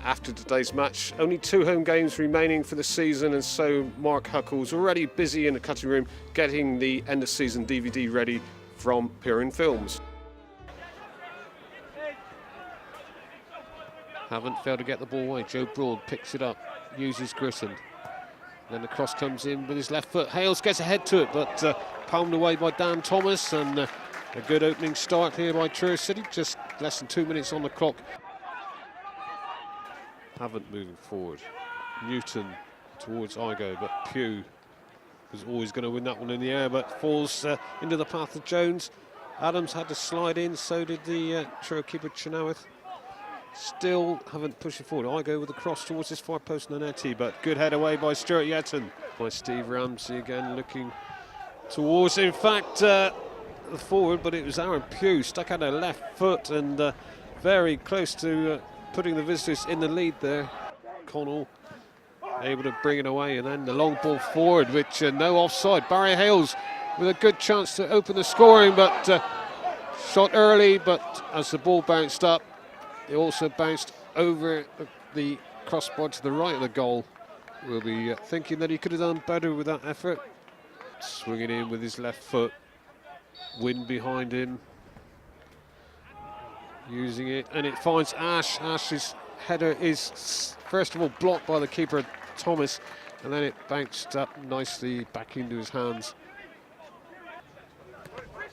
After today's match, only 2 home games remaining for the season, and so Mark Huckle's already busy in the cutting room getting the end of season DVD ready from Pirin Films. Haven't failed to get the ball away. Joe Broad picks it up, uses Gritton. Then the cross comes in with his left foot. Hales gets ahead to it, but palmed away by Dan Thomas, and a good opening start here by Truro City. Just less than 2 minutes on the clock. Haven't moving forward. Newton towards Igo, but Pugh was always going to win that one in the air, but falls into the path of Jones. Adams had to slide in, so did the Truro keeper Chenoweth. Still haven't pushed it forward. I go with the cross towards this far post Nanetti, but good head away by Stuart Yetton. By Steve Ramsey again looking towards, in fact, the forward, but it was Aaron Pugh stuck out a left foot and very close to putting the visitors in the lead there. Connell able to bring it away, and then the long ball forward, which no offside. Barry Hales with a good chance to open the scoring, but shot early, but as the ball bounced up, it also bounced over the crossbar to the right of the goal. We'll be thinking that he could have done better with that effort. Swinging in with his left foot, wind behind him, using it, and it finds Ash. Ash's header is first of all blocked by the keeper Thomas, and then it bounced up nicely back into his hands.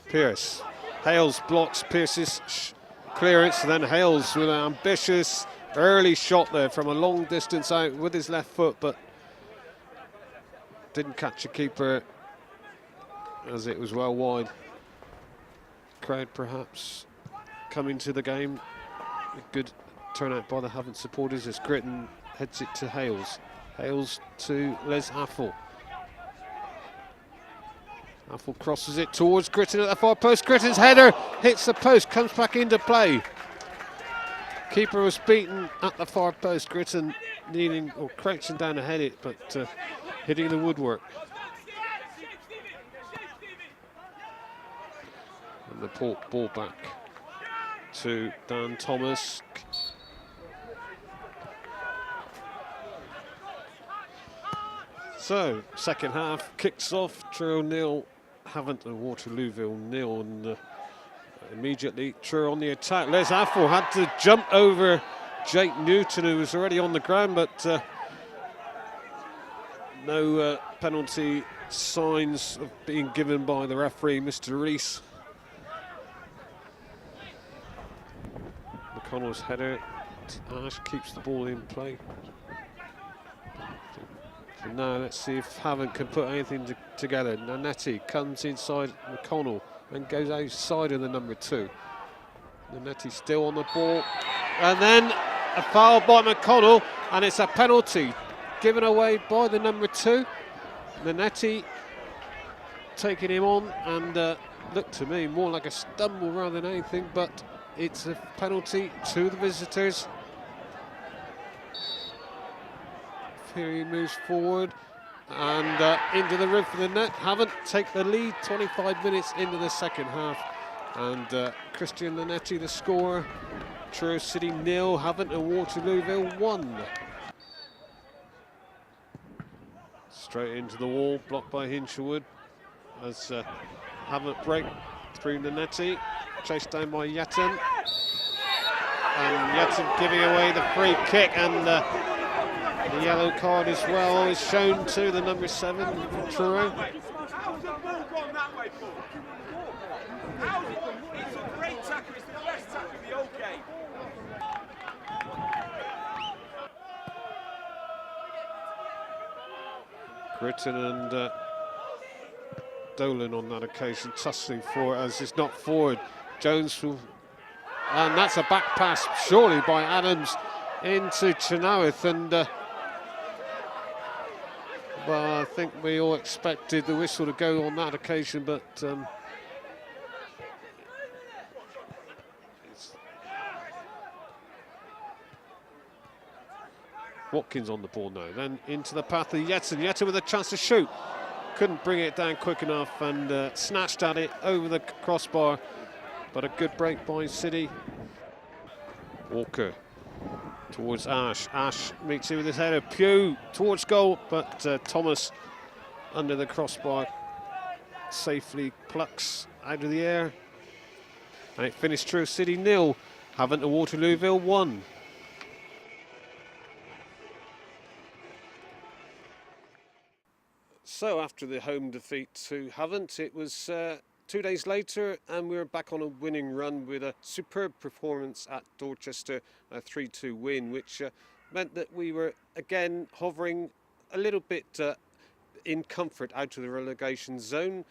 Pearce, Hales blocks Pearce's clearance, and then Hales with an ambitious early shot there from a long distance out with his left foot, but didn't catch a keeper as it was well wide. Crowd perhaps coming to the game. A good turnout by the Havant supporters as Gritton heads it to Hales. Hales to Les Affle. Affle crosses it towards Gritton at the far post. Gritton's header hits the post, comes back into play. Keeper was beaten at the far post. Gritton needing or crouching down to head it, but hitting the woodwork. And the ball back to Dan Thomas. So, second half kicks off. Truro 0, Havant and Waterlooville 0, and immediately Truro on the attack. Les Affle had to jump over Jake Newton, who was already on the ground, but no penalty signs of being given by the referee, Mr. Rees. McConnell's header. Ash keeps the ball in play. So now let's see if Havant can put anything together. Nanetti comes inside McConnell and goes outside of the number 2. Nanetti still on the ball, and then a foul by McConnell, and it's a penalty given away by the number 2. Nanetti taking him on, and looked to me more like a stumble rather than anything, but it's a penalty to the visitors. Here he moves forward and into the roof of the net. Havant take the lead 25 minutes into the second half, and Christian Nanetti the scorer. Truro City 0, Havant and Waterlooville 1. Straight into the wall, blocked by Hinshelwood as Havant break through Nanetti, chased down by Yatton, and Yatton giving away the free kick, and the yellow card as well is shown to the number 7 from Truro. Gritton and Dolan on that occasion tussling for it, as it's not forward. Jones will, and that's a back pass surely by Adams into Chenoweth, and well, I think we all expected the whistle to go on that occasion, but Watkins on the ball now, then into the path of Yetson. Yetson with a chance to shoot, couldn't bring it down quick enough, and snatched at it over the crossbar, but a good break by City. Walker towards Ash. Ash meets him with his header. Pugh towards goal, but Thomas under the crossbar safely plucks out of the air. And it finished Truro City 0, Havant and Waterlooville 1. So after the home defeat to Havant, it was 2 days later, and we were back on a winning run with a superb performance at Dorchester, a 3-2 win, which meant that we were again hovering a little bit in comfort out of the relegation zone.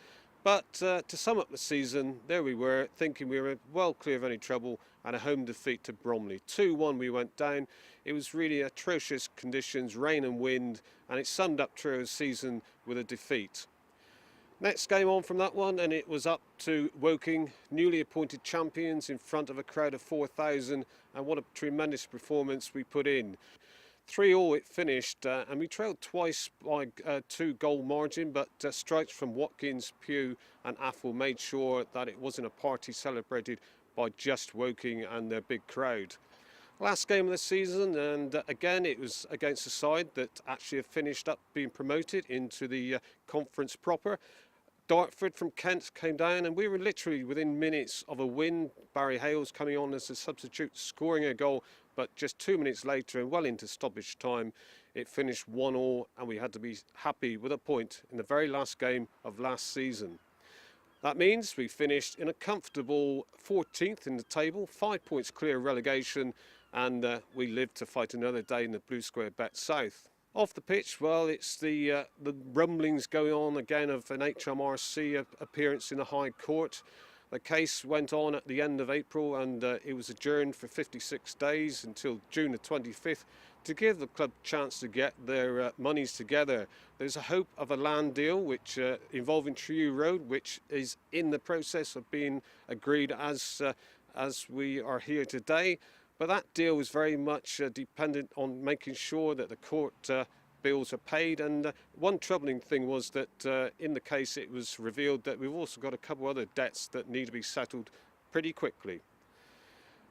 But to sum up the season, there we were, thinking we were well clear of any trouble, and a home defeat to Bromley. 2-1 we went down. It was really atrocious conditions, rain and wind, and it summed up Truro's season with a defeat. Next game on from that one, and it was up to Woking, newly appointed champions in front of a crowd of 4,000, and what a tremendous performance we put in. 3-3 it finished, and we trailed twice by 2-goal margin, but strikes from Watkins, Pugh and Affle made sure that it wasn't a party celebrated by just Woking and their big crowd. Last game of the season, and again it was against a side that actually have finished up being promoted into the conference proper. Dartford from Kent came down, and we were literally within minutes of a win. Barry Hales coming on as a substitute, scoring a goal, but just 2 minutes later and well into stoppage time, it finished 1-1, and we had to be happy with a point in the very last game of last season. That means we finished in a comfortable 14th in the table, 5 points clear of relegation, and we live to fight another day in the Blue Square Bet South. Off the pitch, well, it's the rumblings going on again of an HMRC appearance in the High Court. The case went on at the end of April, and it was adjourned for 56 days until June the 25th to give the club a chance to get their monies together. There's a hope of a land deal which involving Truro Road, which is in the process of being agreed as we are here today. But that deal was very much dependent on making sure that the court bills are paid. And one troubling thing was that in the case it was revealed that we've also got a couple other debts that need to be settled pretty quickly.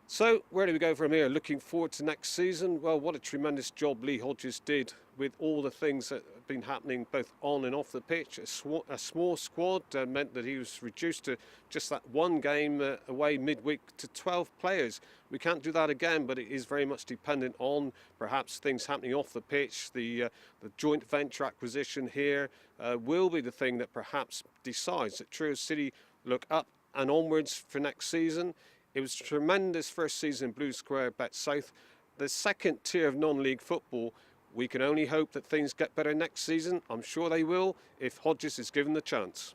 So where do we go from here? Looking forward to next season. Well, what a tremendous job Lee Hodges did with all the things that have been happening both on and off the pitch. A small squad meant that he was reduced to just that one game away midweek to 12 players. We can't do that again, but it is very much dependent on perhaps things happening off the pitch. The joint venture acquisition here will be the thing that perhaps decides that Truro City look up and onwards for next season. It was a tremendous first season in Blue Square Bet South. The second tier of non-league football, we can only hope that things get better next season. I'm sure they will if Hodges is given the chance.